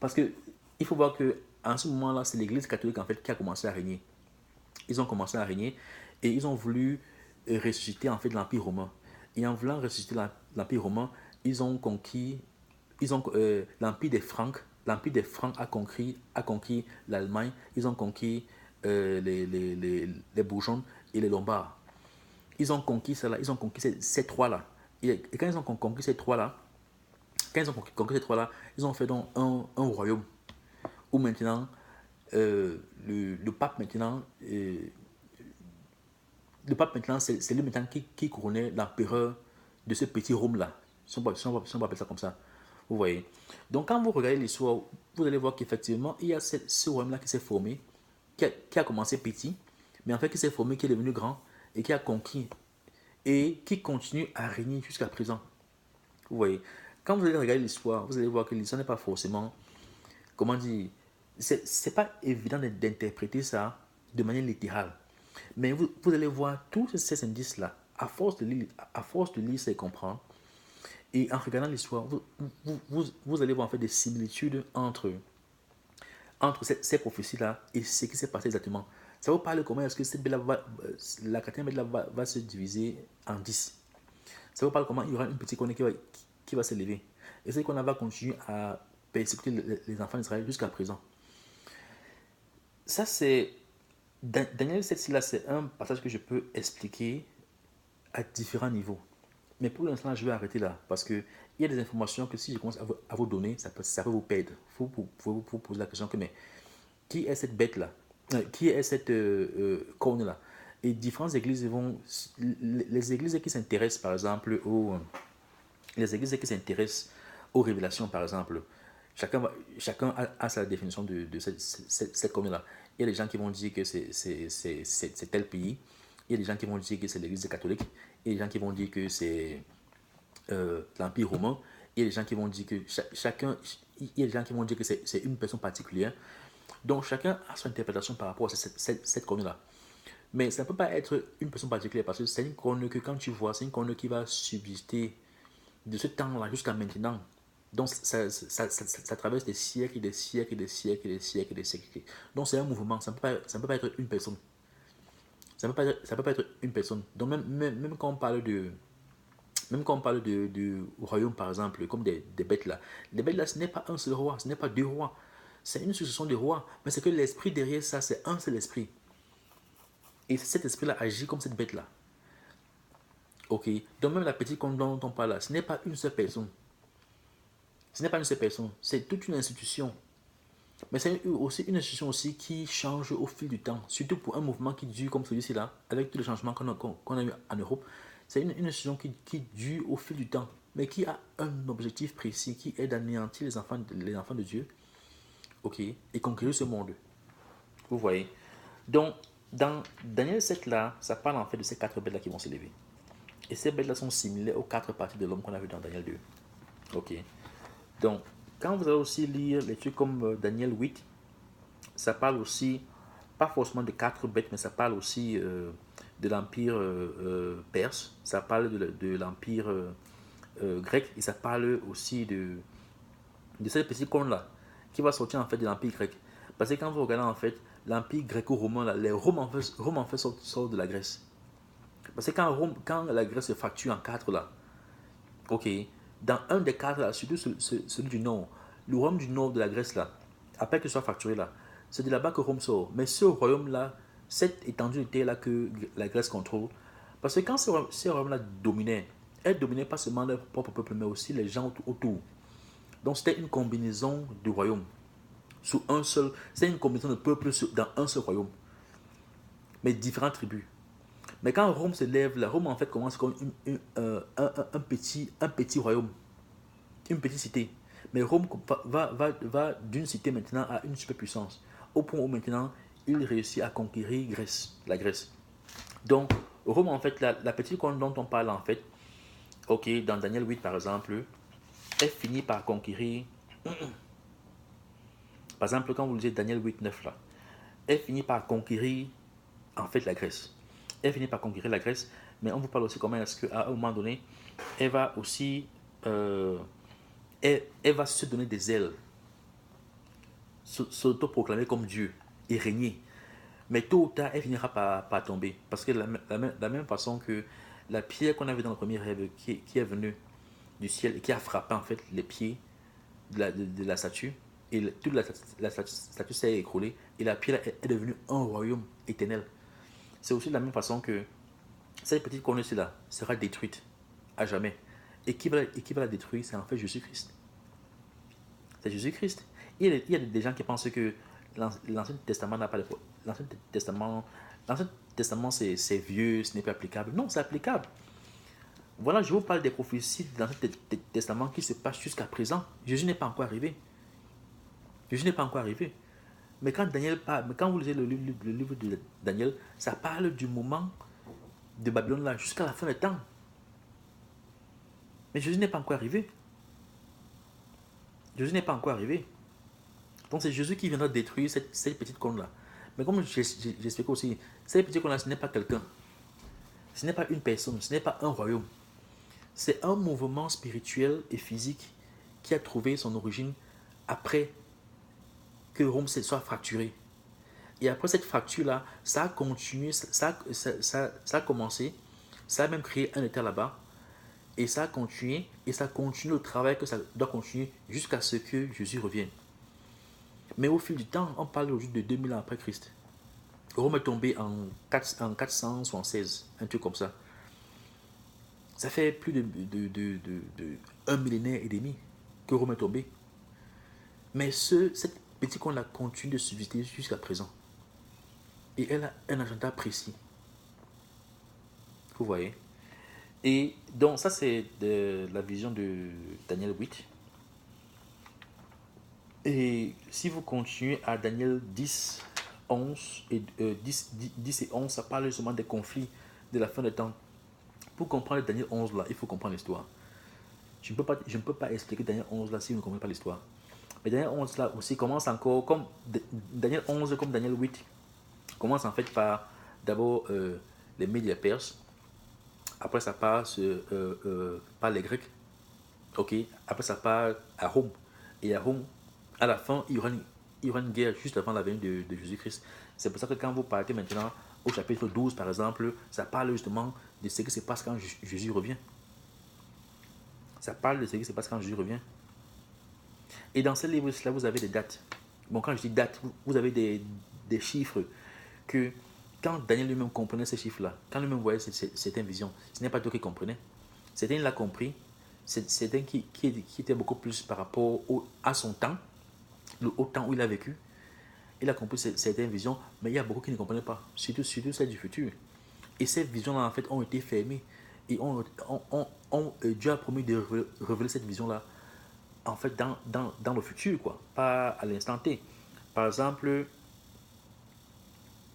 Parce que il faut voir que en ce moment-là, c'est l'Église catholique en fait qui a commencé à régner. Ils ont commencé à régner et ils ont voulu ressusciter en fait l'Empire romain. Et en voulant ressusciter l'Empire romain, ils ont conquis, l'Empire des Francs. L'Empire des Francs a conquis l'Allemagne. Ils ont conquis les Bourgons et les Lombards. Ils ont conquis cela, ils ont conquis ces trois-là. Et quand ils ont conquis ces trois-là, ils ont fait donc un royaume où maintenant le pape maintenant c'est lui maintenant qui couronnait l'empereur de ce petit Rome-là. Si on peut appeler ça comme ça. Vous voyez. Donc, quand vous regardez l'histoire, vous allez voir qu'effectivement, il y a ce royaume-là qui s'est formé, qui a commencé petit, mais en fait, qui s'est formé, qui est devenu grand, et qui a conquis, et qui continue à régner jusqu'à présent. Vous voyez. Quand vous allez regarder l'histoire, vous allez voir que l'histoire n'est pas forcément, comment dire, c'est pas évident d'interpréter ça de manière littérale. Mais vous allez voir tous ces indices-là, à force de lire ça et comprendre, et en regardant l'histoire, vous allez voir en fait des similitudes entre ces prophéties-là et ce qui s'est passé exactement. Ça vous parle comment est-ce que la quatrième bête va se diviser en 10. Ça vous parle comment il y aura une petite colonne qui va se lever. Et cette colonne va continuer à persécuter les enfants d'Israël jusqu'à présent. Ça, c'est. Daniel 7, c'est un passage que je peux expliquer à différents niveaux. Mais pour l'instant, je vais arrêter là parce qu'il y a des informations que si je commence à vous donner, ça peut vous perdre. Vous pouvez poser la question que, mais qui est cette bête-là? Qui est cette corne-là? Et différentes églises vont. Les églises qui s'intéressent, par exemple, aux révélations, par exemple, chacun a sa définition de cette corne-là. Il y a des gens qui vont dire que c'est tel pays. Il y a des gens qui vont dire que c'est l'église catholique. Il y a des gens qui vont dire que c'est l'Empire romain. Il y a des gens qui vont dire que il y a des gens qui vont dire que c'est une personne particulière. Donc chacun a son interprétation par rapport à cette corne-là. Mais ça ne peut pas être une personne particulière parce que c'est une corne que quand tu vois, c'est une corne qui va subsister de ce temps-là jusqu'à maintenant. Donc ça traverse des siècles et des siècles et des siècles et des siècles et des siècles. Donc c'est un mouvement, ça ne peut pas être une personne. Ça ne peut pas être une personne. Donc même quand on parle de royaume, par exemple, comme des bêtes là, les bêtes là, ce n'est pas un seul roi, ce n'est pas 2 rois. C'est une succession de rois. Mais c'est que l'esprit derrière ça, c'est un seul esprit. Et cet esprit-là agit comme cette bête-là. Ok. Donc même la petite qu'on dont on parle là, ce n'est pas une seule personne. Ce n'est pas une seule personne. C'est toute une institution. Mais c'est aussi une institution aussi qui change au fil du temps. Surtout pour un mouvement qui dure comme celui-ci là, avec tous les changements qu'on a eu en Europe. C'est une institution qui dure au fil du temps, mais qui a un objectif précis, qui est d'anéantir les enfants de Dieu, ok, et conquérir ce monde. Vous voyez. Donc, dans Daniel 7 là, ça parle en fait de ces 4 bêtes là qui vont s'élever. Et ces bêtes là sont similaires aux 4 parties de l'homme qu'on a vu dans Daniel 2. Ok. Donc, quand vous allez aussi lire les trucs comme Daniel 8, ça parle aussi, pas forcément de 4 bêtes, mais ça parle aussi de l'empire perse, ça parle de l'empire grec, et ça parle aussi de cette petite corne là, qui va sortir en fait de l'empire grec. Parce que quand vous regardez en fait, l'empire gréco-romain, là, les Romains en fait sortent de la Grèce. Parce que quand la Grèce se fracture en 4 là, ok, dans un des 4 là, surtout celui du nord, le royaume du nord de la Grèce là, après que ce soit fracturé là, c'est de là-bas que Rome sort. Mais ce royaume-là, cette étendue de terre-là que la Grèce contrôle, parce que quand ces royaumes-là dominaient, elles dominaient pas seulement leur propre peuple, mais aussi les gens autour. Donc c'était une combinaison de royaumes sous un seul, c'est une combinaison de peuples dans un seul royaume, mais différentes tribus. Mais quand Rome se lève, la Rome en fait commence comme un petit royaume, une petite cité. Mais Rome va d'une cité maintenant à une superpuissance, au point où maintenant il réussit à conquérir Grèce, la Grèce. Donc Rome en fait, la petite colonne dont on parle en fait, ok, dans Daniel 8 par exemple, elle finit par conquérir, par exemple quand vous lisez Daniel 8, 9 là, elle finit par conquérir en fait la Grèce. Elle finit par conquérir la Grèce, mais on vous parle aussi comment est-ce qu'à un moment donné, elle va aussi, elle va se donner des ailes, s'auto-proclamer comme Dieu et régner. Mais tôt ou tard, elle finira par tomber. Parce que de la même façon que la pierre qu'on avait dans le premier rêve, qui est venue du ciel et qui a frappé en fait les pieds de la statue, et toute la statue s'est écroulée, et la pierre est devenue un royaume éternel. C'est aussi de la même façon que cette petite colonne-là sera détruite à jamais. Et qui va la détruire, c'est en fait Jésus-Christ. C'est Jésus-Christ. Il y a des gens qui pensent que l'Ancien Testament n'a pas de... L'Ancien Testament, l'Ancien Testament c'est vieux, ce n'est pas applicable. Non, c'est applicable. Voilà, je vous parle des prophéties de l'Ancien Testament qui se passent jusqu'à présent. Jésus n'est pas encore arrivé. Jésus n'est pas encore arrivé. Mais quand Daniel parle, mais quand vous lisez le livre de Daniel, ça parle du moment de Babylone là jusqu'à la fin des temps. Mais Jésus n'est pas encore arrivé. Jésus n'est pas encore arrivé. Donc c'est Jésus qui viendra détruire cette petite colonne-là. Mais comme j'explique aussi, cette petite colonne-là, ce n'est pas quelqu'un. Ce n'est pas une personne, ce n'est pas un royaume. C'est un mouvement spirituel et physique qui a trouvé son origine après que Rome soit fracturé. Et après cette fracture-là, ça a continué, ça a commencé, ça a même créé un état là-bas. Et ça a continué, et ça continue le travail que ça doit continuer jusqu'à ce que Jésus revienne. Mais au fil du temps, on parle aujourd'hui de 2000 ans après Christ. Rome est tombé en 476, un truc comme ça. Ça fait plus de un millénaire et demi que Rome est tombé. Mais cette petite qu'on a continué de subsister jusqu'à présent. Et elle a un agenda précis. Vous voyez. Et donc ça c'est de la vision de Daniel 8. Et si vous continuez à Daniel 10, 11 et 10 et 11, ça parle justement des conflits de la fin des temps. Pour comprendre Daniel 11 là, il faut comprendre l'histoire. Je ne peux pas expliquer Daniel 11 là si vous ne comprenez pas l'histoire. Mais Daniel 11 là aussi commence encore comme Daniel 11 comme Daniel 8 commence en fait par d'abord les Médias et les Perses. Après ça passe par les Grecs. Ok. Après ça part à Rome. Et à Rome, à la fin, il y aura une guerre juste avant la venue de Jésus-Christ. C'est pour ça que quand vous partez maintenant au chapitre 12, par exemple, ça parle justement de ce qui se passe quand Jésus revient. Ça parle de ce qui se passe quand Jésus revient. Et dans ce livre-là, vous avez des dates. Bon, quand je dis dates, vous avez des chiffres que quand Daniel lui-même comprenait ces chiffres-là, quand lui-même voyait certaines visions, ce n'est pas toi qui comprenais. Certains il l'a compris, certains qui était beaucoup plus par rapport à son temps, au temps où il a vécu. Il a compris certaines visions, mais il y a beaucoup qui ne comprenaient pas, surtout celles du futur. Et ces visions-là, en fait, ont été fermées. Et Dieu a promis de révéler cette vision-là, en fait, dans le futur, quoi, pas à l'instant T. Par exemple,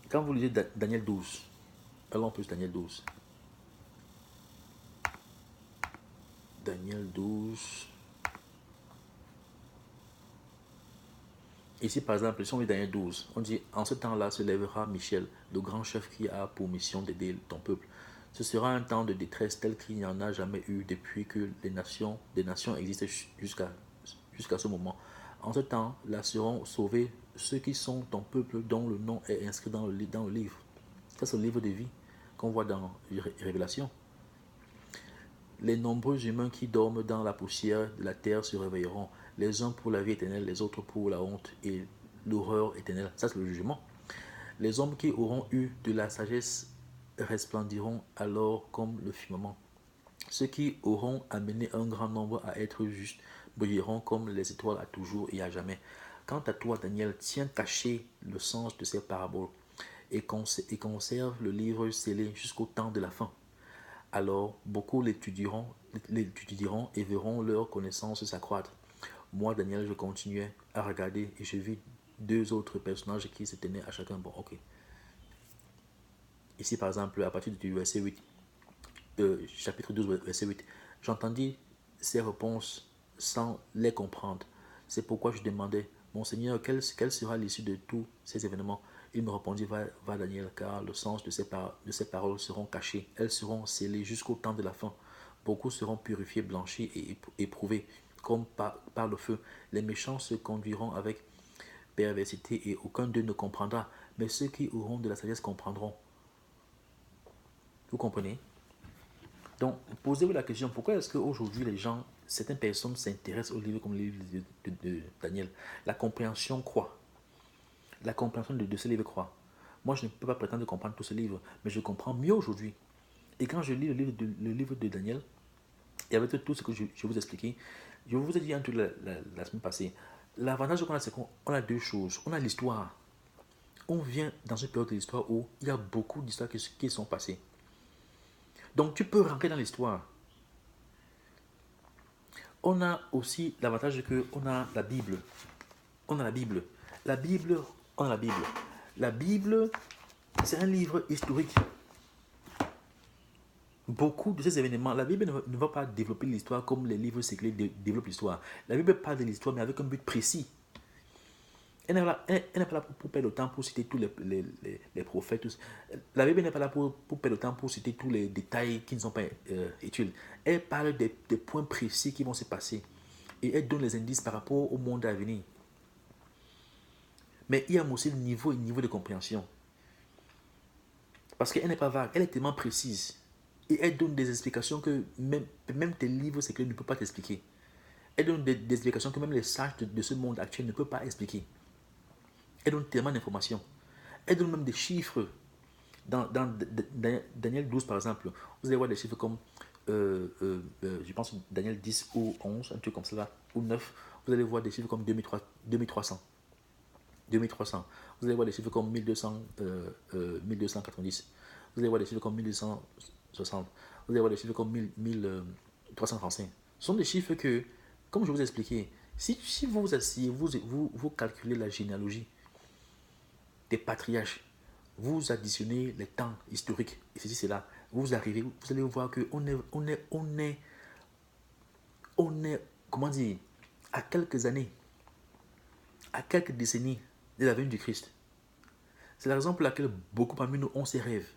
quand vous lisez Daniel 12, allons plus Daniel 12. Daniel 12. Ici, par exemple, si on lit Daniel 12, on dit: en ce temps-là se lèvera Michel, le grand chef qui a pour mission d'aider ton peuple. Ce sera un temps de détresse tel qu'il n'y en a jamais eu depuis que des nations existent jusqu'à ce moment. En ce temps, là seront sauvés ceux qui sont ton peuple dont le nom est inscrit dans le livre. Ça, c'est le livre de vie qu'on voit dans Révélation. Les nombreux humains qui dorment dans la poussière de la terre se réveilleront, les uns pour la vie éternelle, les autres pour la honte et l'horreur éternelle. Ça, c'est le jugement. Les hommes qui auront eu de la sagesse resplendiront alors comme le firmament. Ceux qui auront amené un grand nombre à être justes brilleront comme les étoiles à toujours et à jamais. Quant à toi, Daniel, tiens caché le sens de ces paraboles et conserve le livre scellé jusqu'au temps de la fin. Alors, beaucoup l'étudieront et verront leur connaissance s'accroître. Moi, Daniel, je continuais à regarder et je vis deux autres personnages qui se tenaient à chacun. Bon, ok. Ici, par exemple, à partir du verset 8, chapitre 12, verset 8, j'entendis ces réponses sans les comprendre. C'est pourquoi je demandais, mon Seigneur, quelle sera l'issue de tous ces événements? Il me répondit, va Daniel, car le sens de ces paroles seront cachés. Elles seront scellées jusqu'au temps de la fin. Beaucoup seront purifiés, blanchis et éprouvés, comme par le feu. Les méchants se conduiront avec perversité et aucun d'eux ne comprendra. Mais ceux qui auront de la sagesse comprendront. Vous comprenez? Donc, posez-vous la question, pourquoi est-ce qu'aujourd'hui les gens, certaines personnes s'intéressent au livre comme le livre de Daniel? La compréhension quoi? La compréhension de ce livre quoi? Moi, je ne peux pas prétendre comprendre tout ce livre, mais je comprends mieux aujourd'hui. Et quand je lis le livre de Daniel, et avec tout ce que je vous ai expliqué, je vous ai dit un truc la semaine passée. L'avantage qu'on a, c'est qu'on a deux choses. On a l'histoire. On vient dans une période de l'histoire où il y a beaucoup d'histoires qui sont passées. Donc, tu peux rentrer dans l'histoire. On a aussi l'avantage qu'on a la Bible. On a la Bible. La Bible, on a la Bible. La Bible, c'est un livre historique. Beaucoup de ces événements, la Bible ne va pas développer l'histoire comme les livres séculaires développent l'histoire. La Bible parle de l'histoire, mais avec un but précis. Elle n'est pas là pour perdre le temps pour citer tous les prophètes. La Bible n'est pas là pour perdre le temps pour citer tous les détails qui ne sont pas utiles. Elle parle des points précis qui vont se passer. Et elle donne les indices par rapport au monde à venir. Mais il y a aussi le niveau de compréhension. Parce qu'elle n'est pas vague, elle est tellement précise. Et elle donne des explications que même tes livres séculaires ne peuvent pas t'expliquer. Elle donne des explications que même les sages de ce monde actuel ne peuvent pas expliquer. Elle donne tellement d'informations. Elle donne même des chiffres. Dans Daniel 12, par exemple, vous allez voir des chiffres comme, je pense, Daniel 10 ou 11, un truc comme cela, ou 9. Vous allez voir des chiffres comme 2300. 2300. Vous allez voir des chiffres comme 1290. Vous allez voir des chiffres comme 1260. Vous allez voir des chiffres comme 1335. Ce sont des chiffres que, comme je vous ai expliqué, si vous vous asseyez, vous calculez la généalogie des patriarches, vous additionnez les temps historiques, et ceci, c'est là, vous arrivez, vous allez voir qu'on est, comment dire, à quelques années, à quelques décennies de la venue du Christ. C'est la raison pour laquelle beaucoup parmi nous ont ces rêves.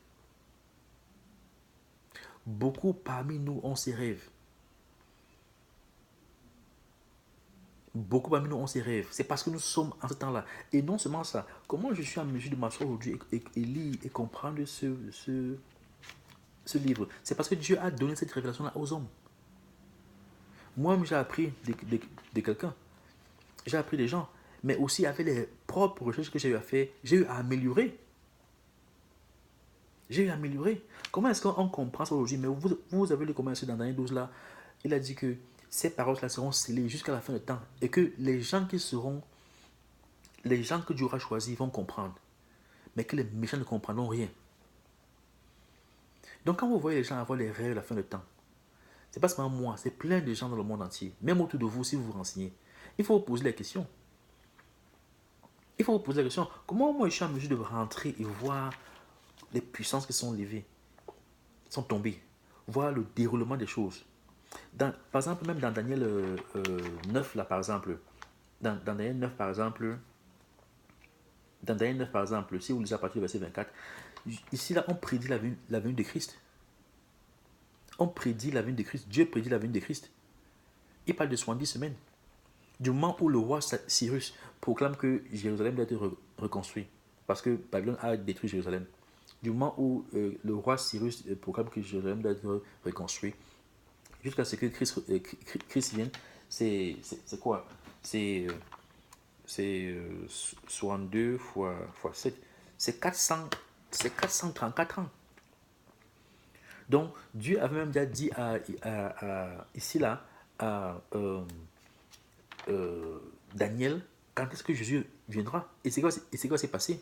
Beaucoup parmi nous ont ces rêves. Beaucoup parmi nous ont ces rêves. C'est parce que nous sommes en ce temps-là. Et non seulement ça, comment je suis en mesure de m'asseoir aujourd'hui et lire et comprendre ce livre? C'est parce que Dieu a donné cette révélation-là aux hommes. Moi-même, j'ai appris de quelqu'un. J'ai appris des gens. Mais aussi avec les propres recherches que j'ai eu à faire, j'ai eu à améliorer. J'ai eu à améliorer. Comment est-ce qu'on comprend ça aujourd'hui? Mais vous avez lu comment est-ce dans Daniel 12 là, il a dit que ces paroles-là seront scellées jusqu'à la fin du temps. Et que les gens que Dieu aura choisis vont comprendre. Mais que les méchants ne comprendront rien. Donc quand vous voyez les gens avoir les rêves à la fin du temps, c'est pas seulement moi, c'est plein de gens dans le monde entier. Même autour de vous, si vous vous renseignez. Il faut vous poser la question. Il faut vous poser la question. Comment moi je suis en mesure de rentrer et voir les puissances qui sont levées, sont tombées. Voir le déroulement des choses. Par exemple, même dans Daniel 9, là, par exemple, dans Daniel 9, par exemple, si vous lisez à partir du verset 24, ici, là, on prédit la venue de Christ. On prédit la venue de Christ. Dieu prédit la venue de Christ. Il parle de 70 semaines. Du moment où le roi Cyrus proclame que Jérusalem doit être reconstruit, parce que Babylone a détruit Jérusalem. Du moment où le roi Cyrus proclame que Jérusalem doit être reconstruit, jusqu'à ce que Christ vienne, c'est quoi? C'est 62 fois 7. C'est 400, c'est 434 ans. Donc, Dieu avait même déjà dit ici, là, à Daniel, quand est-ce que Jésus viendra? Et c'est quoi s'est passé?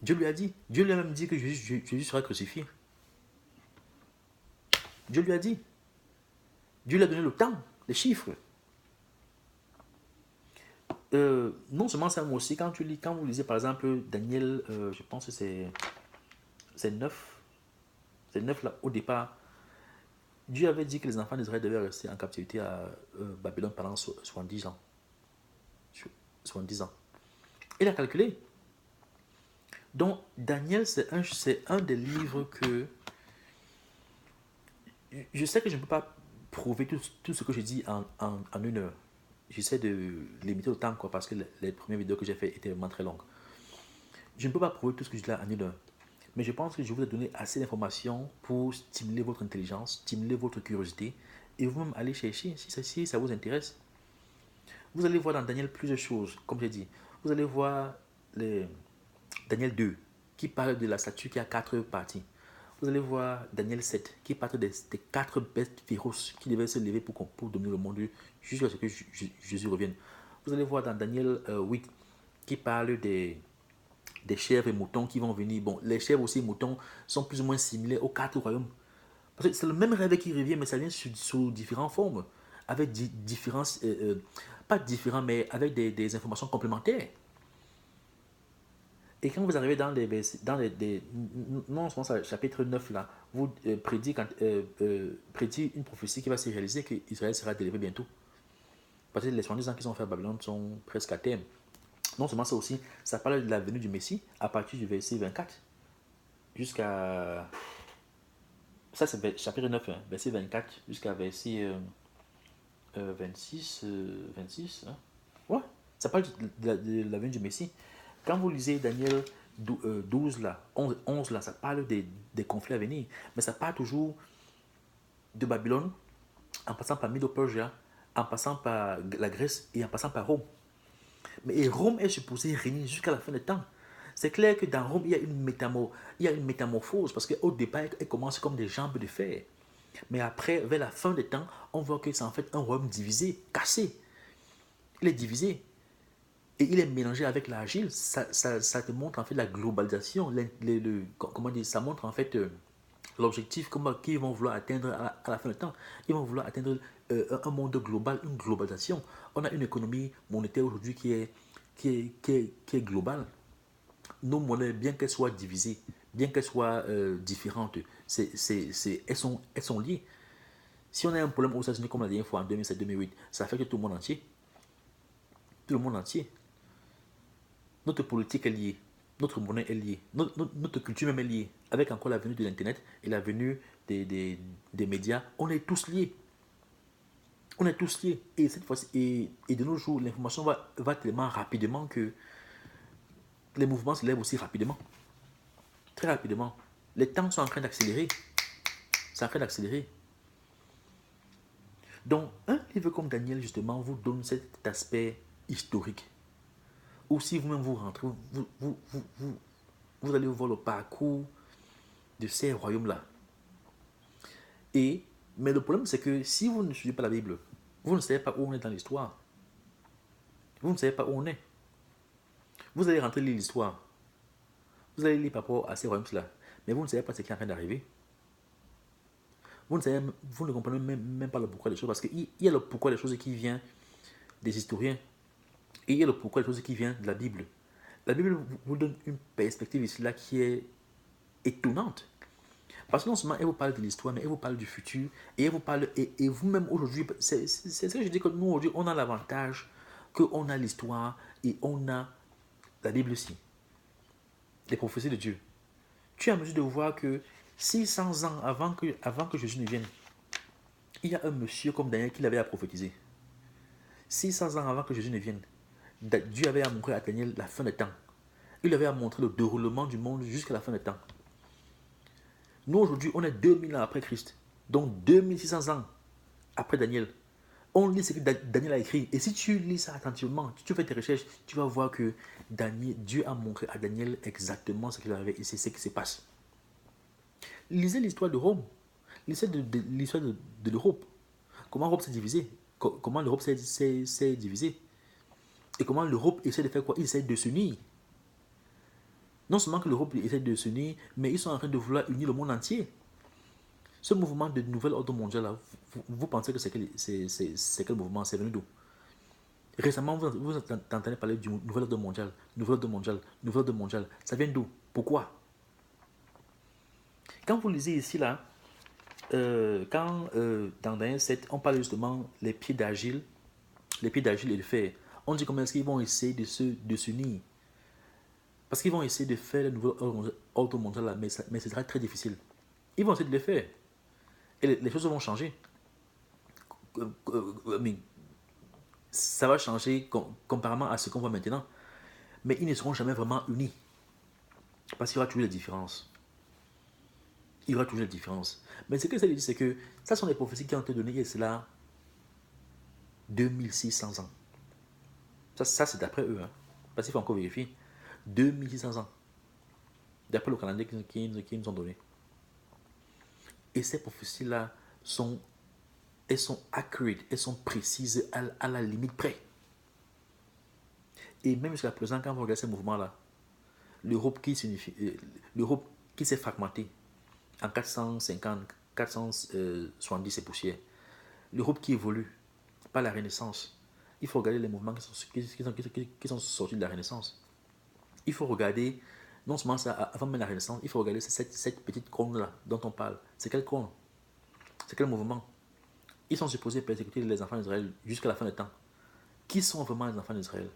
Dieu lui a dit. Dieu lui a même dit que Jésus sera crucifié. Dieu lui a dit. Dieu lui a donné le temps, les chiffres. Non seulement ça, mais aussi, quand vous lisez par exemple Daniel, je pense que c'est 9. C'est 9 là, au départ. Dieu avait dit que les enfants d'Israël devaient rester en captivité à Babylone pendant 70 ans. 70 ans. Il a calculé. Donc, Daniel, c'est un des livres que... Je sais que je ne peux pas prouver tout ce que je dis en une heure. J'essaie de limiter le temps, quoi, parce que les premières vidéos que j'ai faites étaient vraiment très longues. Je ne peux pas prouver tout ce que je dis là en une heure. Mais je pense que je vous ai donné assez d'informations pour stimuler votre intelligence, stimuler votre curiosité, et vous-même aller chercher si ça vous intéresse. Vous allez voir dans Daniel plusieurs choses, comme j'ai dit. Vous allez voir Daniel 2, qui parle de la statue qui a 4 parties. Vous allez voir Daniel 7, qui parle des 4 bêtes féroces qui devaient se lever pour dominer le monde jusqu'à ce que Jésus revienne. Vous allez voir dans Daniel 8, qui parle des chèvres et moutons qui vont venir. Bon, les chèvres aussi et moutons sont plus ou moins similaires aux 4 royaumes. Parce que c'est le même rêve qui revient, mais ça vient sous différentes formes, avec différents, pas différents, mais avec des informations complémentaires. Et quand vous arrivez dans les versets, non, je pense au chapitre 9 là, vous prédit une prophétie qui va se réaliser que Israël sera délivré bientôt. Parce que les 70 ans qui sont faits à Babylone sont presque à terme. Non seulement ça aussi, ça parle de la venue du Messie à partir du verset 24 jusqu'à... Ça c'est chapitre 9, hein, verset 24 jusqu'à verset 26. 26 hein. Ouais, ça parle de la venue du Messie. Quand vous lisez Daniel 12 là, 11 là, ça parle des conflits à venir. Mais ça parle toujours de Babylone, en passant par Médo-Persia, en passant par la Grèce et en passant par Rome. Mais Rome est supposé régner jusqu'à la fin des temps. C'est clair que dans Rome, il y a une métamorphose, parce qu'au départ, elle commence comme des jambes de fer. Mais après, vers la fin des temps, on voit que c'est en fait un royaume divisé, cassé. Il est divisé. Et il est mélangé avec l'argile. Ça te montre en fait la globalisation. Comment dire, ça montre en fait l'objectif qu'ils vont vouloir atteindre à la fin du temps. Ils vont vouloir atteindre un monde global, une globalisation. On a une économie monétaire aujourd'hui qui est globale. Nos monnaies, bien qu'elles soient divisées, bien qu'elles soient différentes, elles sont liées. Si on a un problème aux États-Unis comme la dernière fois en 2007-2008, ça affecte tout le monde entier. Tout le monde entier. Notre politique est liée. Notre monnaie est liée. Notre culture même est liée. Avec encore la venue de l'Internet et la venue des médias, on est tous liés. On est tous liés. Et cette fois-ci, et de nos jours, l'information va tellement rapidement que les mouvements se lèvent aussi rapidement. Très rapidement. Les temps sont en train d'accélérer. C'est en train d'accélérer. Donc, un livre comme Daniel, justement, vous donne cet aspect historique. Ou si vous-même vous rentrez, vous allez voir le parcours de ces royaumes-là. Mais le problème, c'est que si vous ne suivez pas la Bible, vous ne savez pas où on est dans l'histoire. Vous ne savez pas où on est. Vous allez rentrer lire l'histoire. Vous allez lire par rapport à ces royaumes-là. Mais vous ne savez pas ce qui est en train d'arriver. Vous ne comprenez même pas le pourquoi des choses. Parce qu'il y a le pourquoi des choses qui vient des historiens. Et il y a le pourquoi des choses qui vient de la Bible. La Bible vous donne une perspective ici là qui est étonnante. Parce que non seulement elle vous parle de l'histoire, mais elle vous parle du futur. Et elle vous parle, et vous-même aujourd'hui, c'est ce que je dis que nous aujourd'hui, on a l'avantage qu'on a l'histoire et on a la Bible aussi. Les prophéties de Dieu. Tu es en mesure de voir que 600 ans avant que Jésus ne vienne, il y a un monsieur comme Daniel qui l'avait à prophétiser. 600 ans avant que Jésus ne vienne, Dieu avait à montrer à Daniel la fin des temps. Il avait à montrer le déroulement du monde jusqu'à la fin des temps. Nous, aujourd'hui, on est 2000 ans après Christ. Donc 2600 ans après Daniel, on lit ce que Daniel a écrit. Et si tu lis ça attentivement, tu fais tes recherches, tu vas voir que Dieu a montré à Daniel exactement ce qu'il avait et c'est ce qui se passe. Lisez l'histoire de Rome. Lisez l'histoire de l'Europe. Comment l'Europe s'est divisée. Comment l'Europe s'est divisée. Et comment l'Europe essaie de faire quoi? Il essaie de s'unir. Non seulement que l'Europe essaie de s'unir, mais ils sont en train de vouloir unir le monde entier. Ce mouvement de nouvel ordre mondial, là, vous pensez que c'est quel mouvement? C'est venu d'où? Récemment, vous entendez parler du nouvel ordre mondial, nouvel ordre mondial, nouvel ordre mondial. Ça vient d'où? Pourquoi? Quand vous lisez ici, là, quand dans Daniel 7, on parle justement les pieds d'Agile et de fer. On dit comment est-ce qu'ils vont essayer de s'unir. Parce qu'ils vont essayer de faire le nouvel ordre mondial, là, mais ce sera très difficile. Ils vont essayer de le faire. Et les choses vont changer. Mais ça va changer comparément à ce qu'on voit maintenant. Mais ils ne seront jamais vraiment unis. Parce qu'il y aura toujours des différences. Il y aura toujours des différences. Mais ce que ça veut dire, c'est que ça sont des prophéties qui ont été données il y a cela 2600 ans. Ça c'est d'après eux. Hein. Parce qu'il faut encore vérifier. 2600 ans. D'après le calendrier qu'ils nous ont donné. Et ces prophéties-là elles sont accurate, elles sont précises à la limite près. Et même jusqu'à présent, quand vous regardez ces mouvements-là, l'Europe qui s'est fragmentée en 450, 470 et poussières, l'Europe qui évolue par la Renaissance, il faut regarder les mouvements qui sont sortis de la Renaissance. Il faut regarder, non seulement ça, avant même la Renaissance, il faut regarder cette petite cône-là dont on parle. C'est quelle cône? C'est quel mouvement? Ils sont supposés persécuter les enfants d'Israël jusqu'à la fin du temps. Qui sont vraiment les enfants d'Israël?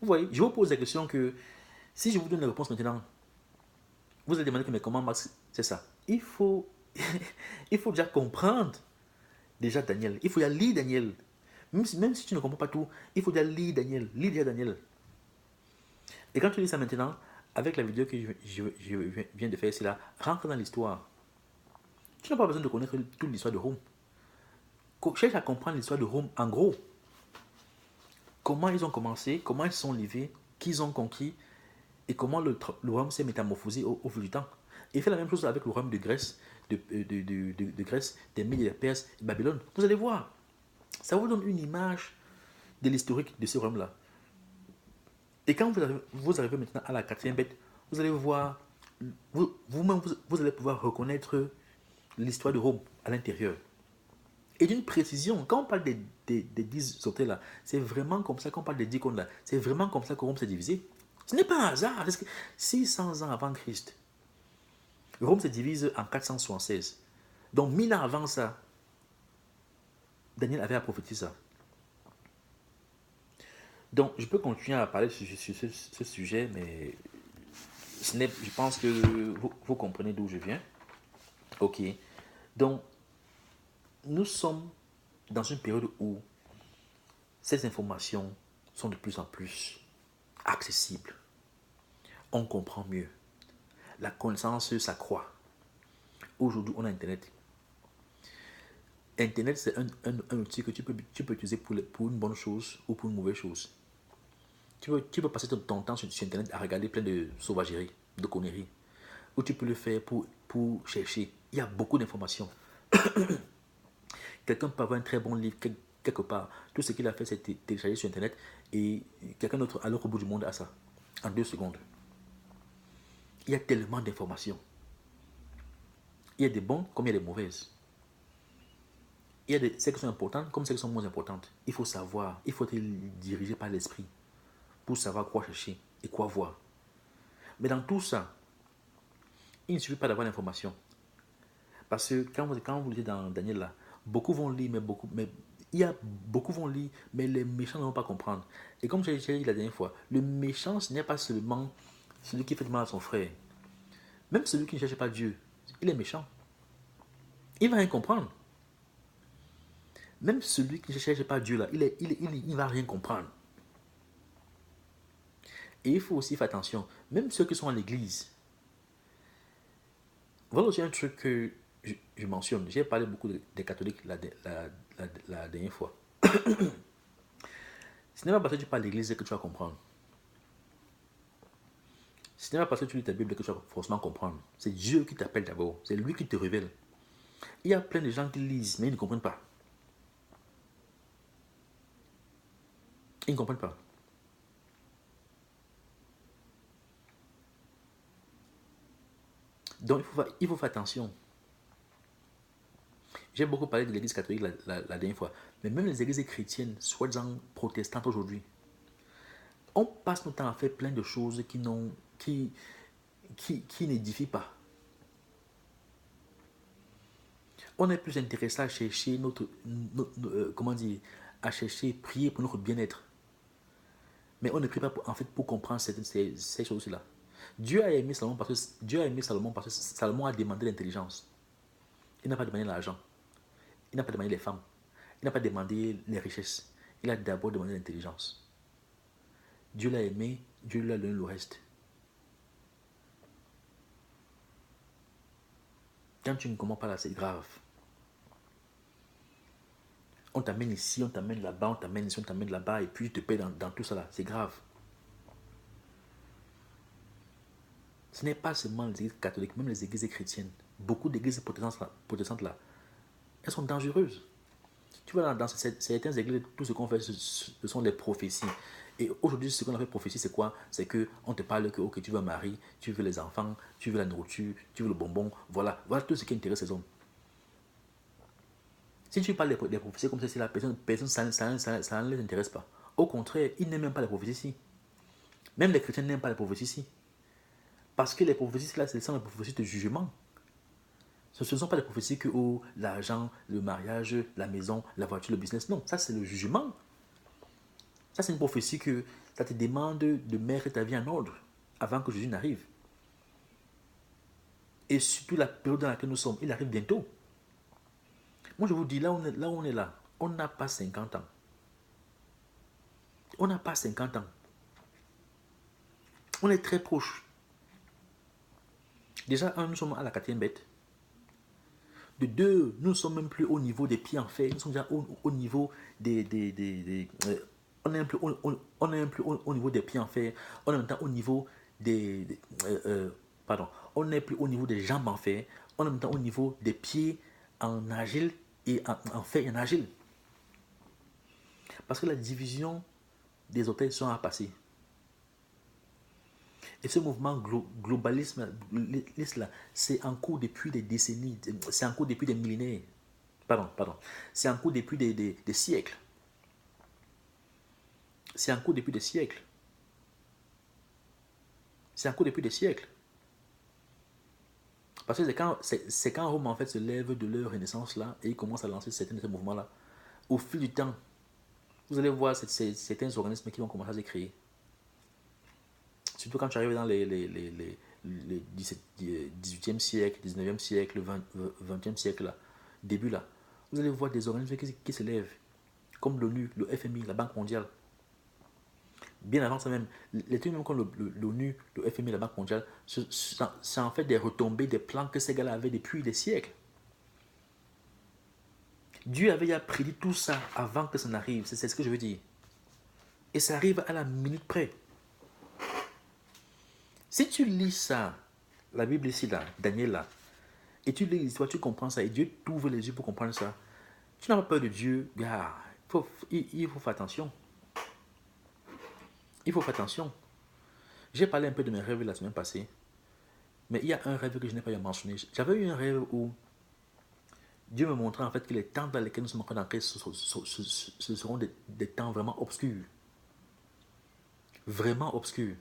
Vous voyez, je vous pose la question que si je vous donne la réponse maintenant, vous allez demander que mais comment Max, c'est ça. Il faut déjà comprendre déjà Daniel. Il faut déjà lire Daniel. Même si tu ne comprends pas tout, il faut déjà lire Daniel. Lire déjà Daniel. Et quand tu lis ça maintenant, avec la vidéo que je viens de faire ici là, rentre dans l'histoire. Tu n'as pas besoin de connaître toute l'histoire de Rome. Cherche à comprendre l'histoire de Rome en gros. Comment ils ont commencé, comment ils sont levés, qu'ils ont conquis, et comment le royaume s'est métamorphosé au fil du temps. Et fait la même chose avec le royaume de Grèce, de Grèce, des Mèdes, des Perses, de Babylone. Vous allez voir, ça vous donne une image de l'historique de ce royaume-là. Et quand vous arrivez maintenant à la quatrième bête, vous allez voir, vous-même, vous allez pouvoir reconnaître l'histoire de Rome à l'intérieur. Et d'une précision, quand on parle des 10 hôtels là, c'est vraiment comme ça qu'on parle des 10 cônes là. C'est vraiment comme ça que Rome s'est divisé. Ce n'est pas un hasard. Parce que 600 ans avant Christ, Rome se divise en 476. Donc 1000 ans avant ça, Daniel avait à prophétiser ça. Donc je peux continuer à parler sur ce sujet, mais je pense que vous comprenez d'où je viens. Ok. Donc nous sommes dans une période où ces informations sont de plus en plus accessibles. On comprend mieux. La connaissance s'accroît. Aujourd'hui, on a Internet. Internet, c'est un outil que tu peux utiliser pour une bonne chose ou pour une mauvaise chose. Tu peux passer ton temps sur Internet à regarder plein de sauvageries, de conneries. Ou tu peux le faire pour chercher. Il y a beaucoup d'informations. Quelqu'un peut avoir un très bon livre quelque part. Tout ce qu'il a fait, c'est télécharger sur Internet et quelqu'un d'autre à l'autre bout du monde a ça. En 2 secondes. Il y a tellement d'informations. Il y a des bons comme il y a des mauvaises. Il y a celles qui sont importantes comme celles qui sont moins importantes. Il faut savoir, il faut être dirigé par l'esprit pour savoir quoi chercher et quoi voir. Mais dans tout ça, il ne suffit pas d'avoir l'information. Parce que quand vous lisez dans Daniel là, beaucoup vont lire, beaucoup vont lire, mais les méchants ne vont pas comprendre. Et comme j'ai dit la dernière fois, le méchant, ce n'est pas seulement celui qui fait du mal à son frère. Même celui qui ne cherche pas Dieu, il est méchant. Il ne va rien comprendre. Même celui qui ne cherche pas Dieu là, il ne va rien comprendre. Et il faut aussi faire attention, même ceux qui sont à l'église. Voilà aussi un truc que je mentionne, j'ai parlé beaucoup des catholiques la dernière fois. Ce n'est pas parce que tu parles d'église que tu vas comprendre. Ce n'est pas parce que tu lis ta Bible que tu vas forcément comprendre. C'est Dieu qui t'appelle d'abord. C'est lui qui te révèle. Il y a plein de gens qui lisent, mais ils ne comprennent pas. Ils ne comprennent pas. Donc, il faut faire attention. J'ai beaucoup parlé de l'église catholique la dernière fois. Mais même les églises chrétiennes, soi-disant protestantes aujourd'hui, on passe notre temps à faire plein de choses qui n'édifient pas. On est plus intéressé à chercher comment dire, à chercher, prier pour notre bien-être. Mais on ne prie pas en fait pour comprendre ces choses-là. Dieu a aimé Salomon parce que Salomon a demandé l'intelligence. Il n'a pas demandé l'argent. Il n'a pas demandé les femmes. Il n'a pas demandé les richesses. Il a d'abord demandé l'intelligence. Dieu l'a aimé, Dieu lui a donné le reste. Quand tu ne comprends pas là, c'est grave. On t'amène ici, on t'amène là-bas, on t'amène ici, on t'amène là-bas, et puis tu te payes dans tout ça là. C'est grave. Ce n'est pas seulement les églises catholiques, même les églises chrétiennes. Beaucoup d'églises protestantes là, elles sont dangereuses. Tu vois, dans certaines églises, tout ce qu'on fait, ce sont des prophéties. Et aujourd'hui, ce qu'on appelle prophétie, c'est quoi? C'est qu'on te parle que ok, tu veux un mari, tu veux les enfants, tu veux la nourriture, tu veux le bonbon. Voilà, voilà tout ce qui intéresse les hommes. Si tu parles des prophéties comme ça, si la personne ça ne les intéresse pas. Au contraire, ils n'aiment même pas les prophéties. Même les chrétiens n'aiment pas les prophéties. Parce que les prophéties, là, ce sont les prophéties de jugement. Ce ne sont pas les prophéties que oh, l'argent, le mariage, la maison, la voiture, le business. Non, ça c'est le jugement. Ça c'est une prophétie que ça te demande de mettre ta vie en ordre avant que Jésus n'arrive. Et surtout la période dans laquelle nous sommes, il arrive bientôt. Moi je vous dis, là, on n'a pas 50 ans. On n'a pas 50 ans. On est très proche. Déjà, un, nous sommes à la quatrième bête. De deux, nous ne sommes même plus au niveau des pieds en fer. Nous sommes déjà au niveau on est un peu on est un peu au niveau des pieds en fer. On est maintenant au niveau pardon. On n'est plus au niveau des jambes en fer. On est maintenant au niveau des pieds en agile et en fer et en agile. Parce que la division des orteils sont à passer. Et ce mouvement globalisme, c'est en cours depuis des décennies, c'est en cours depuis des millénaires. Pardon. C'est en cours depuis des siècles. C'est en cours depuis des siècles. C'est en cours depuis des siècles. Parce que c'est quand Rome en fait se lève de leur renaissance là et ils commencent à lancer certains de ces mouvements là. Au fil du temps, vous allez voir certains organismes qui vont commencer à se créer. Surtout quand tu arrives dans les 18e siècle, 19e siècle, 20e siècle, là, début là, vous allez voir des organismes qui se lèvent, comme l'ONU, le FMI, la Banque mondiale. Bien avant ça même, les trucs même comme l'ONU, le FMI, la Banque mondiale, c'est en fait des retombées des plans que ces gars-là avaient depuis des siècles. Dieu avait déjà prédit tout ça avant que ça n'arrive, c'est ce que je veux dire. Et ça arrive à la minute près. Si tu lis ça, la Bible ici, là, Daniel, là, et tu lis l'histoire, tu comprends ça, et Dieu t'ouvre les yeux pour comprendre ça, tu n'as pas peur de Dieu, gars, il faut faire attention. Il faut faire attention. J'ai parlé un peu de mes rêves la semaine passée, mais il y a un rêve que je n'ai pas mentionné. J'avais eu un rêve où Dieu me montrait en fait que les temps dans lesquels nous sommes encore entrés, ce seront des temps vraiment obscurs. Vraiment obscurs.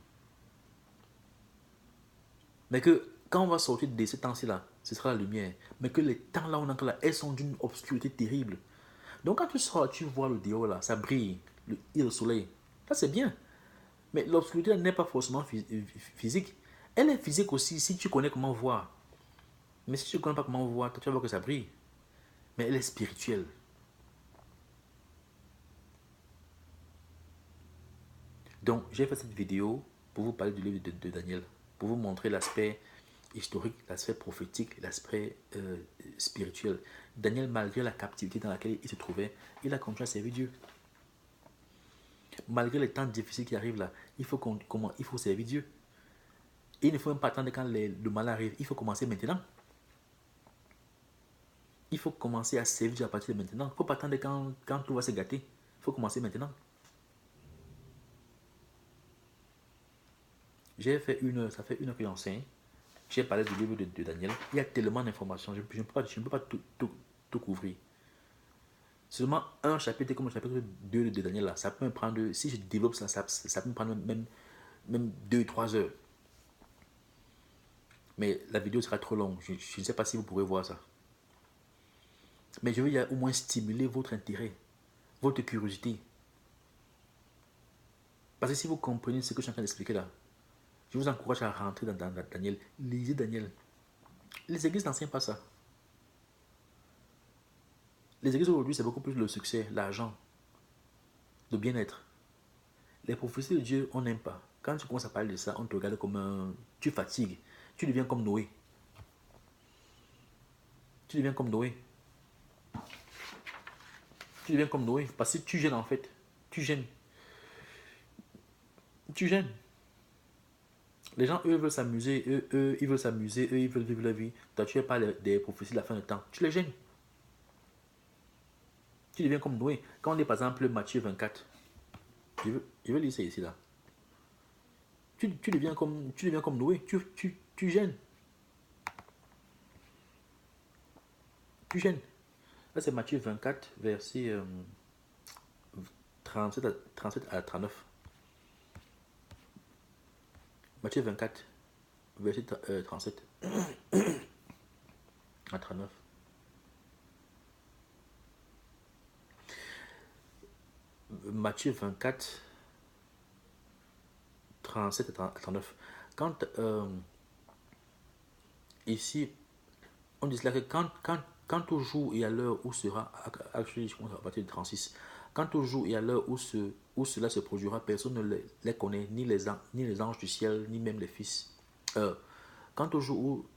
Mais que quand on va sortir de ces temps-ci là, ce sera la lumière. Mais que les temps là où on est encore là, elles sont d'une obscurité terrible. Donc quand tu sors, tu vois le dehors là, ça brille, il y a le soleil. Ça c'est bien. Mais l'obscurité n'est pas forcément physique. Elle est physique aussi si tu connais comment voir. Mais si tu ne connais pas comment voir, tu vas voir que ça brille. Mais elle est spirituelle. Donc j'ai fait cette vidéo pour vous parler du livre de Daniel. Pour vous montrer l'aspect historique, l'aspect prophétique, l'aspect spirituel. Daniel, malgré la captivité dans laquelle il se trouvait, il a continué à servir Dieu. Malgré les temps difficiles qui arrivent là, il faut servir Dieu. Et il ne faut même pas attendre quand le mal arrive, il faut commencer maintenant. Il faut commencer à servir Dieu à partir de maintenant. Il ne faut pas attendre quand tout va se gâter. Il faut commencer maintenant. Ça fait une heure que j'enseigne. J'ai parlé du livre de Daniel. Il y a tellement d'informations. Je ne peux pas tout couvrir. Seulement un chapitre comme le chapitre 2 de Daniel, là, ça peut me prendre, si je développe ça, ça peut me prendre même 2-3 heures. Mais la vidéo sera trop longue. Je ne sais pas si vous pourrez voir ça. Mais je veux au moins stimuler votre intérêt, votre curiosité. Parce que si vous comprenez ce que je suis en train d'expliquer là, je vous encourage à rentrer dans Daniel. Lisez Daniel. Les églises n'enseignent pas ça. Les églises aujourd'hui, c'est beaucoup plus le succès, l'argent, le bien-être. Les prophéties de Dieu, on n'aime pas. Quand tu commences à parler de ça, on te regarde comme un... Tu fatigues. Tu deviens comme Noé. Tu deviens comme Noé. Tu deviens comme Noé. Parce que tu gênes en fait. Tu gênes. Tu gênes. Les gens, eux, veulent s'amuser. Eux, ils veulent s'amuser. Eux, ils veulent vivre leur vie. Toi, tu n'es pas des prophéties de la fin de temps. Tu les gênes. Tu deviens comme Noé. Quand on est par exemple Matthieu 24, je veux lire ça ici là. Tu deviens comme Noé. Tu gênes. Tu gênes. Là, c'est Matthieu 24, verset 37 à 39. Matthieu 24, verset 37 à 39. Matthieu 24, 37 à 39. Quand ici, on dit là que quand au jour et à l'heure où sera, actually, je commence à partir de 36, quant au jour et à l'heure où cela se produira, personne ne les connaît, ni les anges du ciel, ni même les fils. Quant au jour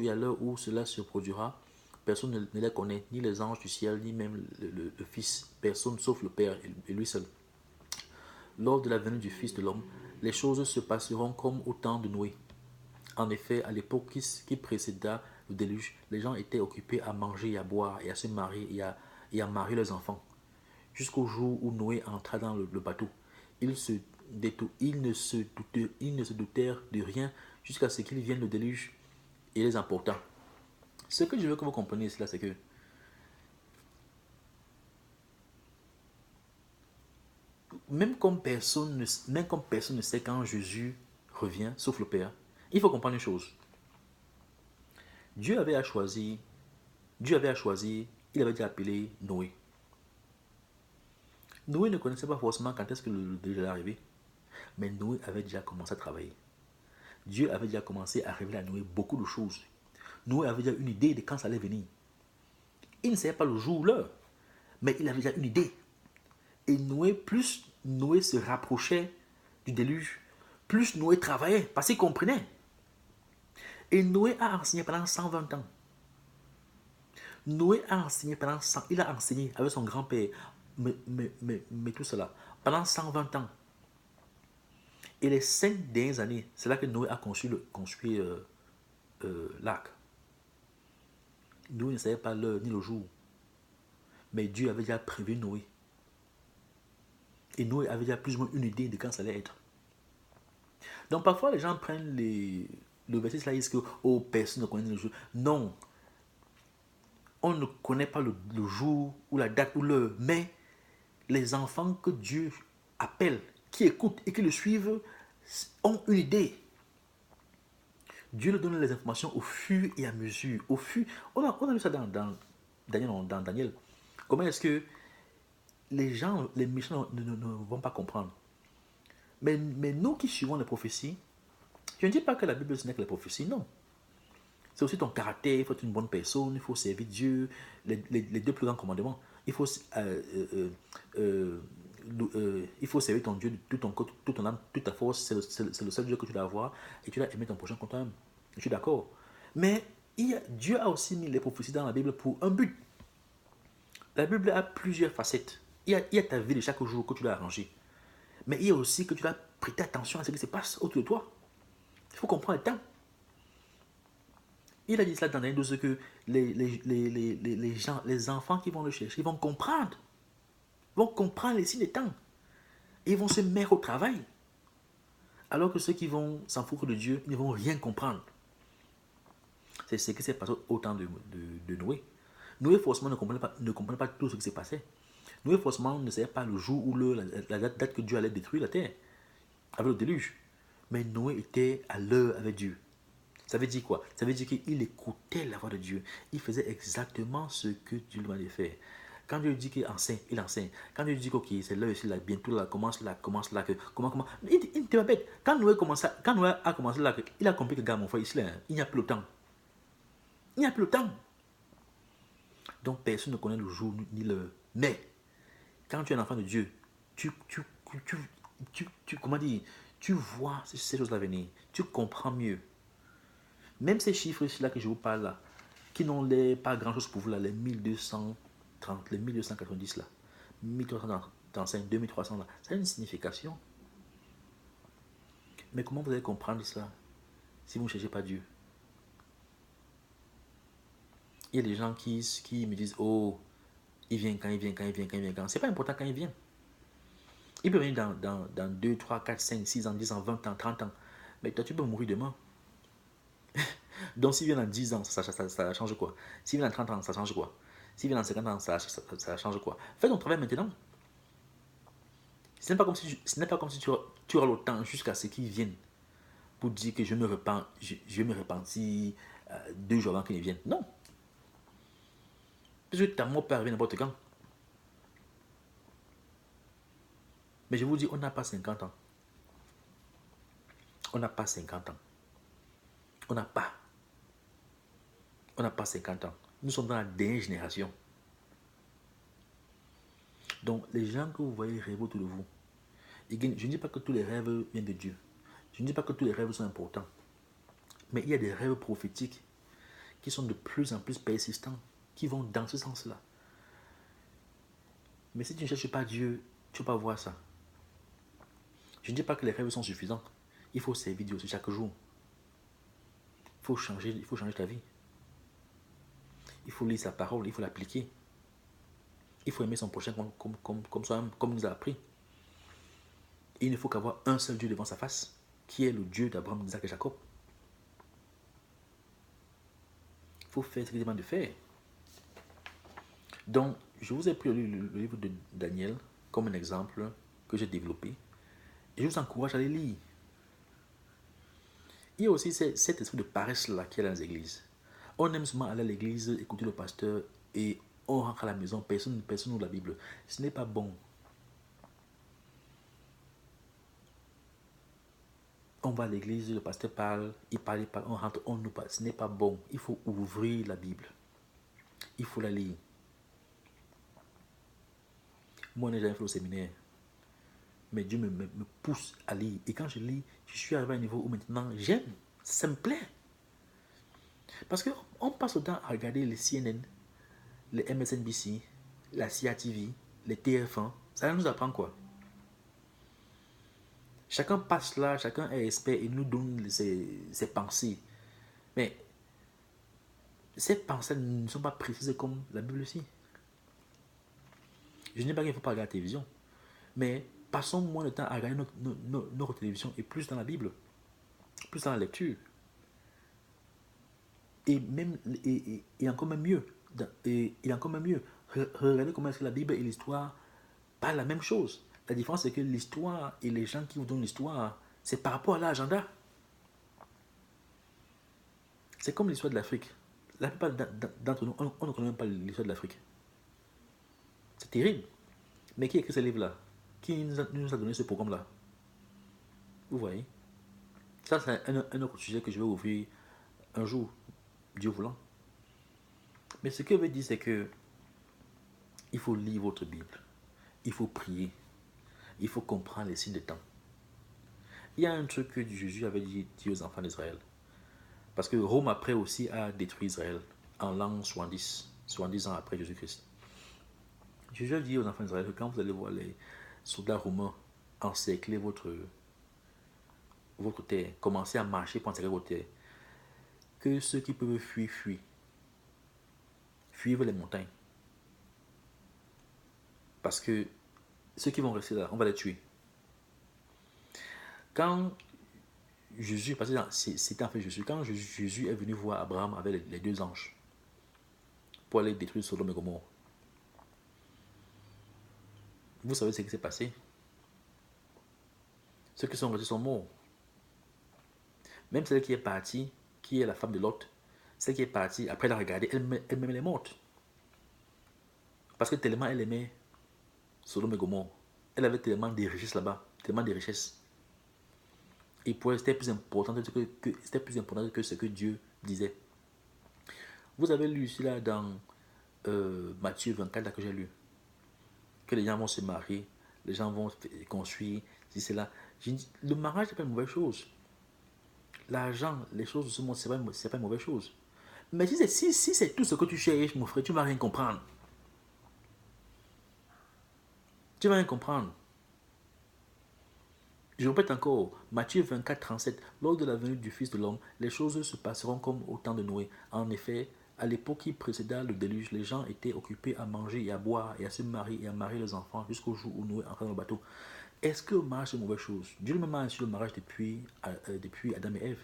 et à l'heure où cela se produira, personne ne les connaît, ni les anges du ciel, ni même le Fils. Personne sauf le Père et lui seul. Lors de la venue du Fils de l'homme, les choses se passeront comme au temps de Noé. En effet, à l'époque qui précéda le déluge, les gens étaient occupés à manger et à boire et à se marier et à marier leurs enfants. Jusqu'au jour où Noé entra dans le bateau. Ils ne se doutèrent de rien jusqu'à ce qu'il vienne le déluge et les emporta. Ce que je veux que vous compreniez cela, c'est que même comme personne ne sait quand Jésus revient, sauf le Père, il faut comprendre une chose. Dieu avait à choisir, il avait déjà appelé Noé. Noé ne connaissait pas forcément quand est-ce que le déluge allait arriver, mais Noé avait déjà commencé à travailler. Dieu avait déjà commencé à révéler à Noé beaucoup de choses. Noé avait déjà une idée de quand ça allait venir. Il ne savait pas le jour ou l'heure, mais il avait déjà une idée. Et plus Noé se rapprochait du déluge, plus Noé travaillait, parce qu'il comprenait. Et Noé a enseigné pendant 120 ans. Noé a enseigné pendant 100, il a enseigné avec son grand-père, mais tout cela, pendant 120 ans. Et les 5 dernières années, c'est là que Noé a construit l'arc. Noé ne savait pas l'heure ni le jour. Mais Dieu avait déjà prévu Noé. Et Noé avait déjà plus ou moins une idée de quand ça allait être. Donc parfois les gens prennent le verset là, ils disent que oh, personne ne connaît le jour. Non. On ne connaît pas le jour ou la date ou l'heure. Mais les enfants que Dieu appelle, qui écoutent et qui le suivent, ont une idée. Dieu leur donne les informations au fur et à mesure. On a vu ça dans Daniel. Comment est-ce que les gens, les méchants ne vont pas comprendre. Mais nous qui suivons les prophéties, je ne dis pas que la Bible ce n'est que les prophéties, non. C'est aussi ton caractère, il faut être une bonne personne, il faut servir Dieu, les deux plus grands commandements. Il faut servir ton Dieu de tout ton corps, toute ton âme, toute ta force, c'est le seul Dieu que tu dois avoir, et tu dois aimer ton prochain comme toi-même. Je suis d'accord. Mais Dieu a aussi mis les prophéties dans la Bible pour un but. La Bible a plusieurs facettes. Il y a ta vie de chaque jour que tu dois arranger. Mais il y a aussi que tu dois prêter attention à ce qui se passe autour de toi. Il faut comprendre le temps. Il a dit cela dans l'année 12 que les gens, les enfants qui vont le chercher, ils vont comprendre. Ils vont comprendre les signes des temps. Et ils vont se mettre au travail. Alors que ceux qui vont s'en foutre de Dieu, ils ne vont rien comprendre. C'est ce qui s'est passé au temps de Noé. Noé, forcément, ne comprenait pas tout ce qui s'est passé. Noé, forcément, ne savait pas le jour ou la date que Dieu allait détruire la terre, avec le déluge. Mais Noé était à l'heure avec Dieu. Ça veut dire quoi? Ça veut dire qu'il écoutait la voix de Dieu. Il faisait exactement ce que Dieu lui avait fait. Quand Dieu dit qu'il enseigne, il enseigne. Quand Dieu dit que okay, c'est l'heure ici, là, bientôt là, commence là, comment. Il n'était pas bête. Quand Noé a commencé là, il a compris que, gars, mon frère, ici, là, il n'y a plus le temps. Il n'y a plus le temps. Donc personne ne connaît le jour ni l'heure. Mais quand tu es un enfant de Dieu, comment dire, tu vois ces choses-là venir. Tu comprends mieux. Même ces chiffres-là que je vous parle là, qui n'ont pas grand-chose pour vous là, les 1230, les 1290 là, 1335, 2300 là, ça a une signification. Mais comment vous allez comprendre cela si vous ne cherchez pas Dieu? Il y a des gens qui me disent, oh, il vient quand, il vient quand, il vient quand, il vient quand. C'est pas important quand il vient. Il peut venir dans 2, 3, 4, 5, 6 ans, 10 ans, 20 ans, 30 ans. Mais toi, tu peux mourir demain. Donc, s'il vient dans 10 ans, ça change quoi? S'il vient dans 30 ans, ça change quoi? S'il vient dans 50 ans, ça change quoi? Fais ton travail maintenant. Ce n'est pas comme si tu auras le temps jusqu'à ce qu'ils viennent pour dire que je me repens, je vais me repentir 2 jours avant qu'ils viennent. Non. Parce que ta mort peut arriver n'importe quand. Mais je vous dis, on n'a pas 50 ans. On n'a pas 50 ans. On n'a pas. On n'a pas 50 ans. Nous sommes dans la dernière génération. Donc, les gens que vous voyez rêver autour de vous, je ne dis pas que tous les rêves viennent de Dieu. Je ne dis pas que tous les rêves sont importants. Mais il y a des rêves prophétiques qui sont de plus en plus persistants, qui vont dans ce sens-là. Mais si tu ne cherches pas Dieu, tu ne vas pas voir ça. Je ne dis pas que les rêves sont suffisants. Il faut servir Dieu aussi chaque jour. Il faut changer ta vie. Il faut lire sa parole, il faut l'appliquer. Il faut aimer son prochain comme il nous a appris. Et il ne faut qu'avoir un seul Dieu devant sa face, qui est le Dieu d'Abraham, d'Isaac et Jacob. Il faut faire ce qu'il demande de faire. Donc, je vous ai pris le livre de Daniel comme un exemple que j'ai développé. Et je vous encourage à les lire. Il y a aussi cet esprit de paresse-là qui est dans les églises. On aime seulement aller à l'église, écouter le pasteur et on rentre à la maison, personne n'ouvre la Bible. Ce n'est pas bon. On va à l'église, le pasteur parle, il parle, on rentre, on nous parle. Ce n'est pas bon. Il faut ouvrir la Bible. Il faut la lire. Moi, je n'ai jamais fait au séminaire. Mais Dieu me pousse à lire. Et quand je lis, je suis arrivé à un niveau où maintenant j'aime. Ça me plaît. Parce qu'on passe le temps à regarder les CNN, les MSNBC, la CATV, les TF1. Ça nous apprend quoi? Chacun passe là, chacun est expert et nous donne ses pensées. Mais ces pensées ne sont pas précises comme la Bible aussi. Je ne dis pas qu'il ne faut pas regarder la télévision, mais passons moins de temps à regarder notre télévision et plus dans la Bible, plus dans la lecture. Et même et encore même mieux, regardez comment est-ce que la Bible et l'histoire parlent la même chose. La différence c'est que l'histoire et les gens qui vous donnent l'histoire, c'est par rapport à l'agenda. C'est comme l'histoire de l'Afrique. La plupart d'entre nous, on ne connaît même pas l'histoire de l'Afrique. C'est terrible. Mais qui a écrit ce livre-là? Qui nous a donné ce programme-là? Vous voyez? Ça, c'est un autre sujet que je vais ouvrir un jour, Dieu voulant. Mais ce que je veux dire, c'est que il faut lire votre Bible. Il faut prier. Il faut comprendre les signes des temps. Il y a un truc que Jésus avait dit aux enfants d'Israël. Parce que Rome après aussi a détruit Israël en l'an 70 ans après Jésus-Christ. Jésus a dit aux enfants d'Israël que quand vous allez voir les soldats romains encercler votre terre, commencer à marcher pour encercler votre terre, que ceux qui peuvent fuir, fuient. Fuivent les montagnes. Parce que ceux qui vont rester là, on va les tuer. Quand Jésus, parce que c'était en fait Jésus, quand Jésus est venu voir Abraham avec les deux anges pour aller détruire Sodome et Gomorrhe, vous savez ce qui s'est passé? Ceux qui sont restés sont morts. Même celle qui est partie, qui est la femme de Lot, celle qui est partie, après la regarder, elle-même elle est morte. Parce que tellement elle aimait Sodome et Gomorrhe, elle avait tellement de richesses là-bas, tellement de richesses. Et pour elle, c'était plus important que ce que Dieu disait. Vous avez lu ici là dans Matthieu 24 là, que j'ai lu, que les gens vont se marier, les gens vont construire, si c'est là. Le mariage n'est pas une mauvaise chose. L'argent, les choses de ce monde, c'est pas une mauvaise chose. Mais si c'est tout ce que tu cherches, mon frère, tu ne vas rien comprendre. Tu ne vas rien comprendre. Je répète encore, Matthieu 24, 37, lors de la venue du Fils de l'homme, les choses se passeront comme au temps de Noé. En effet, à l'époque qui précéda le déluge, les gens étaient occupés à manger et à boire et à se marier et à marier les enfants jusqu'au jour où Noé entra dans le bateau. Est-ce que le mariage c'est une mauvaise chose? Dieu lui-même a assis le mariage depuis Adam et Ève.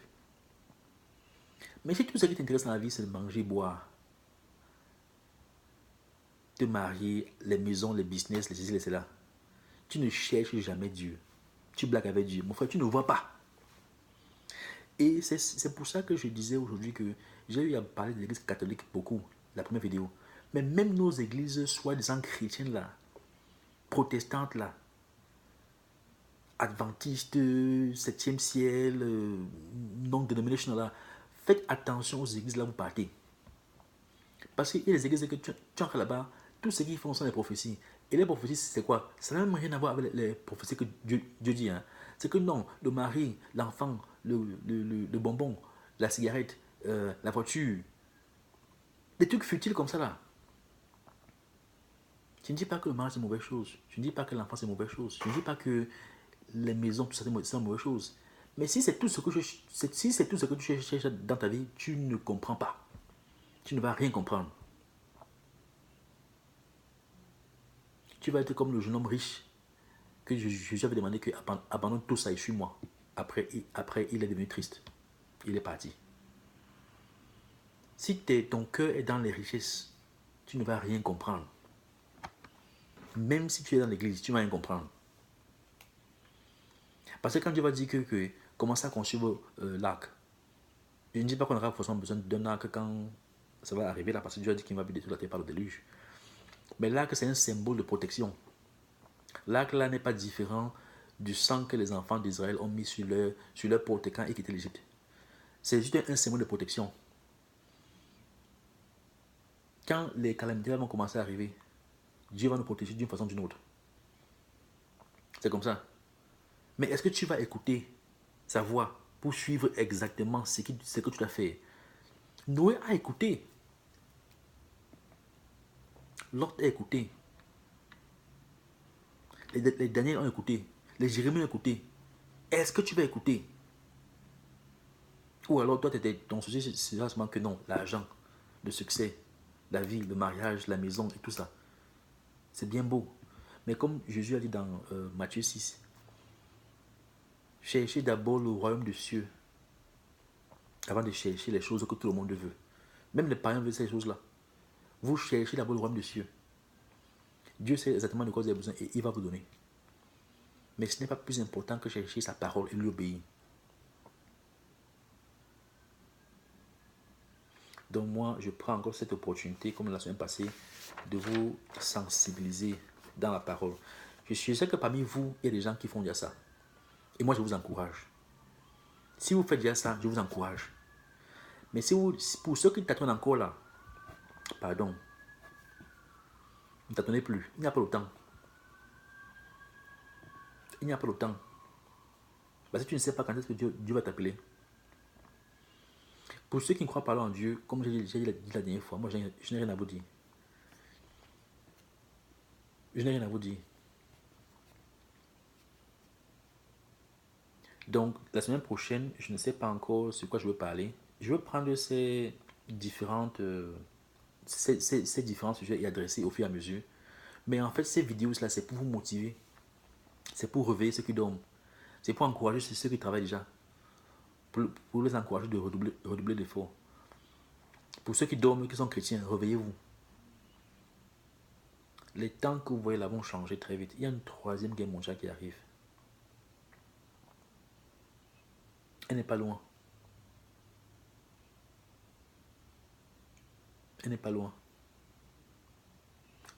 Mais si tout ce qui t'intéresse dans la vie c'est de manger, boire, te marier, les maisons, les business, les ceci, les cela, tu ne cherches jamais Dieu. Tu blagues avec Dieu. Mon frère, tu ne vois pas. Et c'est pour ça que je disais aujourd'hui que j'ai eu à parler de l'église catholique beaucoup, la première vidéo. Mais même nos églises, soi-disant chrétiennes là, protestantes là, adventistes, septième ciel, non-denominational là, faites attention aux églises là où vous partez. Parce qu'il y a des églises que tu entres là-bas, tout ce qu'ils font sont des prophéties. Et les prophéties, c'est quoi? Ça n'a même rien à voir avec les prophéties que Dieu dit. Hein. C'est que non, le mari, l'enfant, le bonbon, la cigarette, la voiture, des trucs futiles comme ça là. Je ne dis pas que le mariage c'est une mauvaise chose. Je ne dis pas que l'enfant c'est une mauvaise chose. Je ne dis pas que les maisons, tout ça c'est une mauvaise chose. Mais si c'est tout ce que tu cherches dans ta vie, tu ne comprends pas. Tu ne vas rien comprendre. Tu vas être comme le jeune homme riche que je avais demandé que abandonne tout ça et suis-moi. Après, il est devenu triste. Il est parti. Si ton cœur est dans les richesses, tu ne vas rien comprendre. Même si tu es dans l'église, tu ne vas rien comprendre. Parce que quand Dieu va dire que commencez à construire l'arc, je ne dis pas qu'on aura forcément besoin d'un arc quand ça va arriver là, parce que Dieu a dit qu'il va détruire la terre par le déluge. Mais l'arc, c'est un symbole de protection. L'arc là n'est pas différent du sang que les enfants d'Israël ont mis sur leur porte quand ils quittaient l'Égypte. C'est juste un symbole de protection. Quand les calamités vont commencer à arriver, Dieu va nous protéger d'une façon ou d'une autre. C'est comme ça. Mais est-ce que tu vas écouter sa voix pour suivre exactement ce que tu dois faire? Noé a écouté. Lot a écouté. Les Daniel ont écouté. Les Jérémie ont écouté. Est-ce que tu vas écouter? Ou alors toi, ton souci, c'est seulement que non, l'argent, le succès, la vie, le mariage, la maison et tout ça. C'est bien beau. Mais comme Jésus a dit dans Matthieu 6, cherchez d'abord le royaume des cieux avant de chercher les choses que tout le monde veut. Même les païens veulent ces choses-là. Vous cherchez d'abord le royaume des cieux. Dieu sait exactement de quoi vous avez besoin et il va vous donner. Mais ce n'est pas plus important que chercher sa parole et lui obéir. Donc moi, je prends encore cette opportunité, comme la semaine passée, de vous sensibiliser dans la parole. Je suis sûr que parmi vous, il y a des gens qui font déjà ça. Et moi, je vous encourage. Si vous faites déjà ça, je vous encourage. Mais pour ceux qui tâtonnent encore là, pardon, ne tâtonnez plus. Il n'y a pas le temps. Il n'y a pas le temps. Parce que tu ne sais pas quand est-ce que Dieu va t'appeler. Pour ceux qui ne croient pas en Dieu, comme j'ai dit la dernière fois, moi je n'ai rien à vous dire. Je n'ai rien à vous dire. Donc, la semaine prochaine, je ne sais pas encore sur quoi je veux parler. Je veux prendre ces différents sujets et adresser au fur et à mesure. Mais en fait, ces vidéos-là, c'est pour vous motiver. C'est pour réveiller ceux qui dorment. C'est pour encourager ceux qui travaillent déjà. Pour les encourager de redoubler d'efforts. Pour ceux qui dorment, qui sont chrétiens, réveillez-vous. Les temps que vous voyez là vont changer très vite. Il y a une troisième guerre mondiale qui arrive. Elle n'est pas loin. Elle n'est pas loin.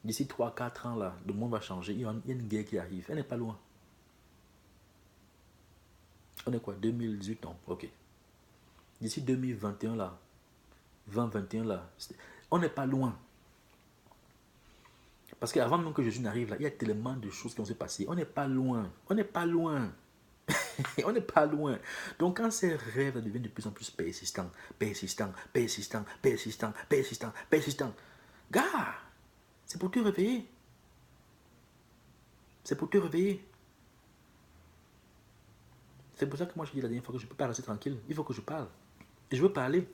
D'ici 3 4 ans, là, le monde va changer. Il y a une guerre qui arrive. Elle n'est pas loin. On est quoi 2018, non? Ok. D'ici 2021, là, 2021, là, on n'est pas loin. Parce qu'avant même que Jésus n'arrive, là, il y a tellement de choses qui vont se passer. On n'est pas loin. On n'est pas loin. On n'est pas loin. Donc quand ces rêves deviennent de plus en plus persistants, persistants, persistants, persistants, persistants, persistants, gars, c'est pour te réveiller. C'est pour te réveiller. C'est pour ça que moi je dis la dernière fois que je ne peux pas rester tranquille. Il faut que je parle. Et je veux parler.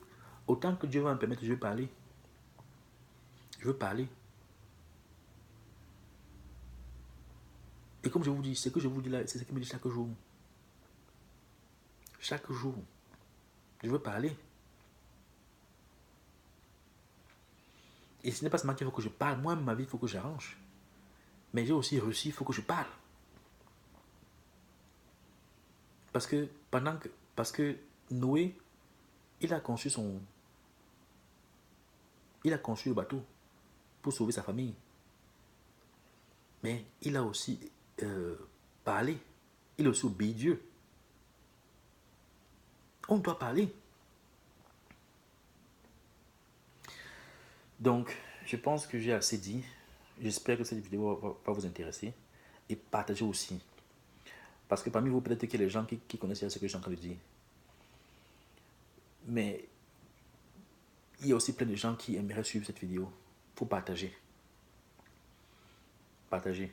Autant que Dieu va me permettre, je veux parler. Je veux parler. Et comme je vous dis, ce que je vous dis là, c'est ce qu'il me dit chaque jour. Chaque jour. Je veux parler. Et ce n'est pas seulement qu'il faut que je parle. Moi, ma vie, il faut que j'arrange. Mais j'ai aussi reçu, il faut que je parle. Parce que Noé, il a conçu le bateau pour sauver sa famille. Mais il a aussi parlé. Il a aussi obéi Dieu. On doit parler. Donc, je pense que j'ai assez dit. J'espère que cette vidéo va vous intéresser. Et partagez aussi. Parce que parmi vous, peut-être qu'il y a des gens qui connaissent ce que je suis en train de dire. Mais il y a aussi plein de gens qui aimeraient suivre cette vidéo. Il faut partager. Partagez.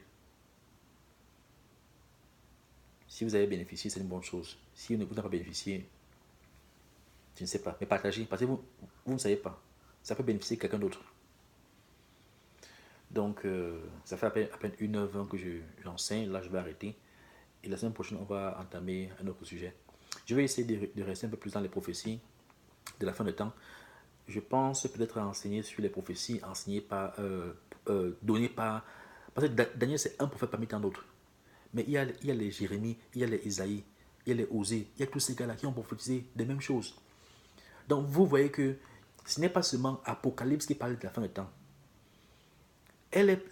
Si vous avez bénéficié, c'est une bonne chose. Si vous n'avez pas bénéficié, je ne sais pas. Mais partagez. Parce que vous ne savez pas. Ça peut bénéficier quelqu'un d'autre. Donc, ça fait à peine 1h20 que j'enseigne. Là, je vais arrêter. Et la semaine prochaine, on va entamer un autre sujet. Je vais essayer de rester un peu plus dans les prophéties de la fin de temps. Je pense peut-être à enseigner sur les prophéties, enseigner par, donner par... Parce que Daniel, c'est un prophète parmi tant d'autres. Mais il y a les Jérémie, il y a les Isaïe, il y a les Osée, il y a tous ces gars-là qui ont prophétisé des mêmes choses. Donc vous voyez que ce n'est pas seulement Apocalypse qui parle de la fin de temps.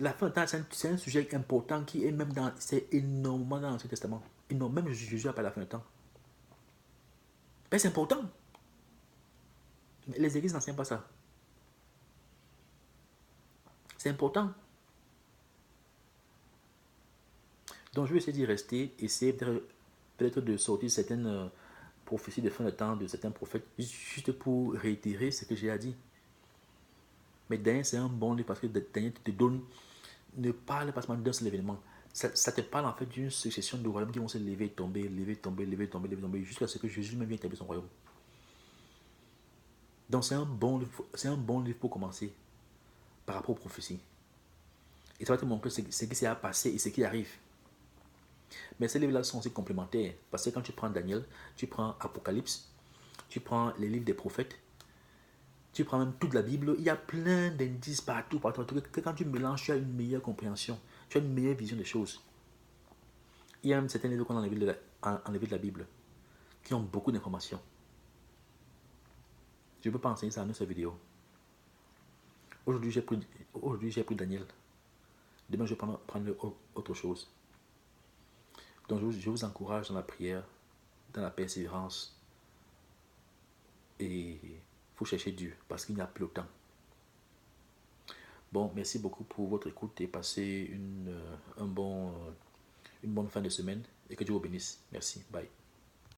La fin de temps, c'est un sujet important qui est même c'est énormément dans l'Ancien Testament. Même Jésus a parlé de la fin de temps. Mais c'est important. Mais les églises n'enseignent pas ça. C'est important. Donc je vais essayer d'y rester, essayer peut-être de sortir certaines prophéties de fin de temps de certains prophètes, juste pour réitérer ce que j'ai à dire. Mais Daniel, c'est un bon livre parce que Daniel te donne, ne parle pas seulement d'un seul événement. Ça te parle en fait d'une succession de royaumes qui vont se lever, tomber, lever, tomber, lever, tomber, lever, tomber, jusqu'à ce que Jésus même vienne établir son royaume. Donc c'est un bon livre pour commencer par rapport aux prophéties. Et ça va te montrer ce qui s'est passé et ce qui arrive. Mais ces livres-là sont aussi complémentaires. Parce que quand tu prends Daniel, tu prends Apocalypse, tu prends les livres des prophètes, tu prends même toute la Bible, il y a plein d'indices partout, partout, que quand tu mélanges, tu as une meilleure compréhension, tu as une meilleure vision des choses. Il y a même certains livres qu'on a enlevés de la Bible, qui ont beaucoup d'informations. Je ne peux pas enseigner ça dans cette vidéo. Aujourd'hui, j'ai pris Daniel. Demain, je vais prendre autre chose. Donc, je vous encourage dans la prière, dans la persévérance. Et il faut chercher Dieu, parce qu'il n'y a plus le temps. Bon, merci beaucoup pour votre écoute et passez une bonne fin de semaine. Et que Dieu vous bénisse. Merci. Bye.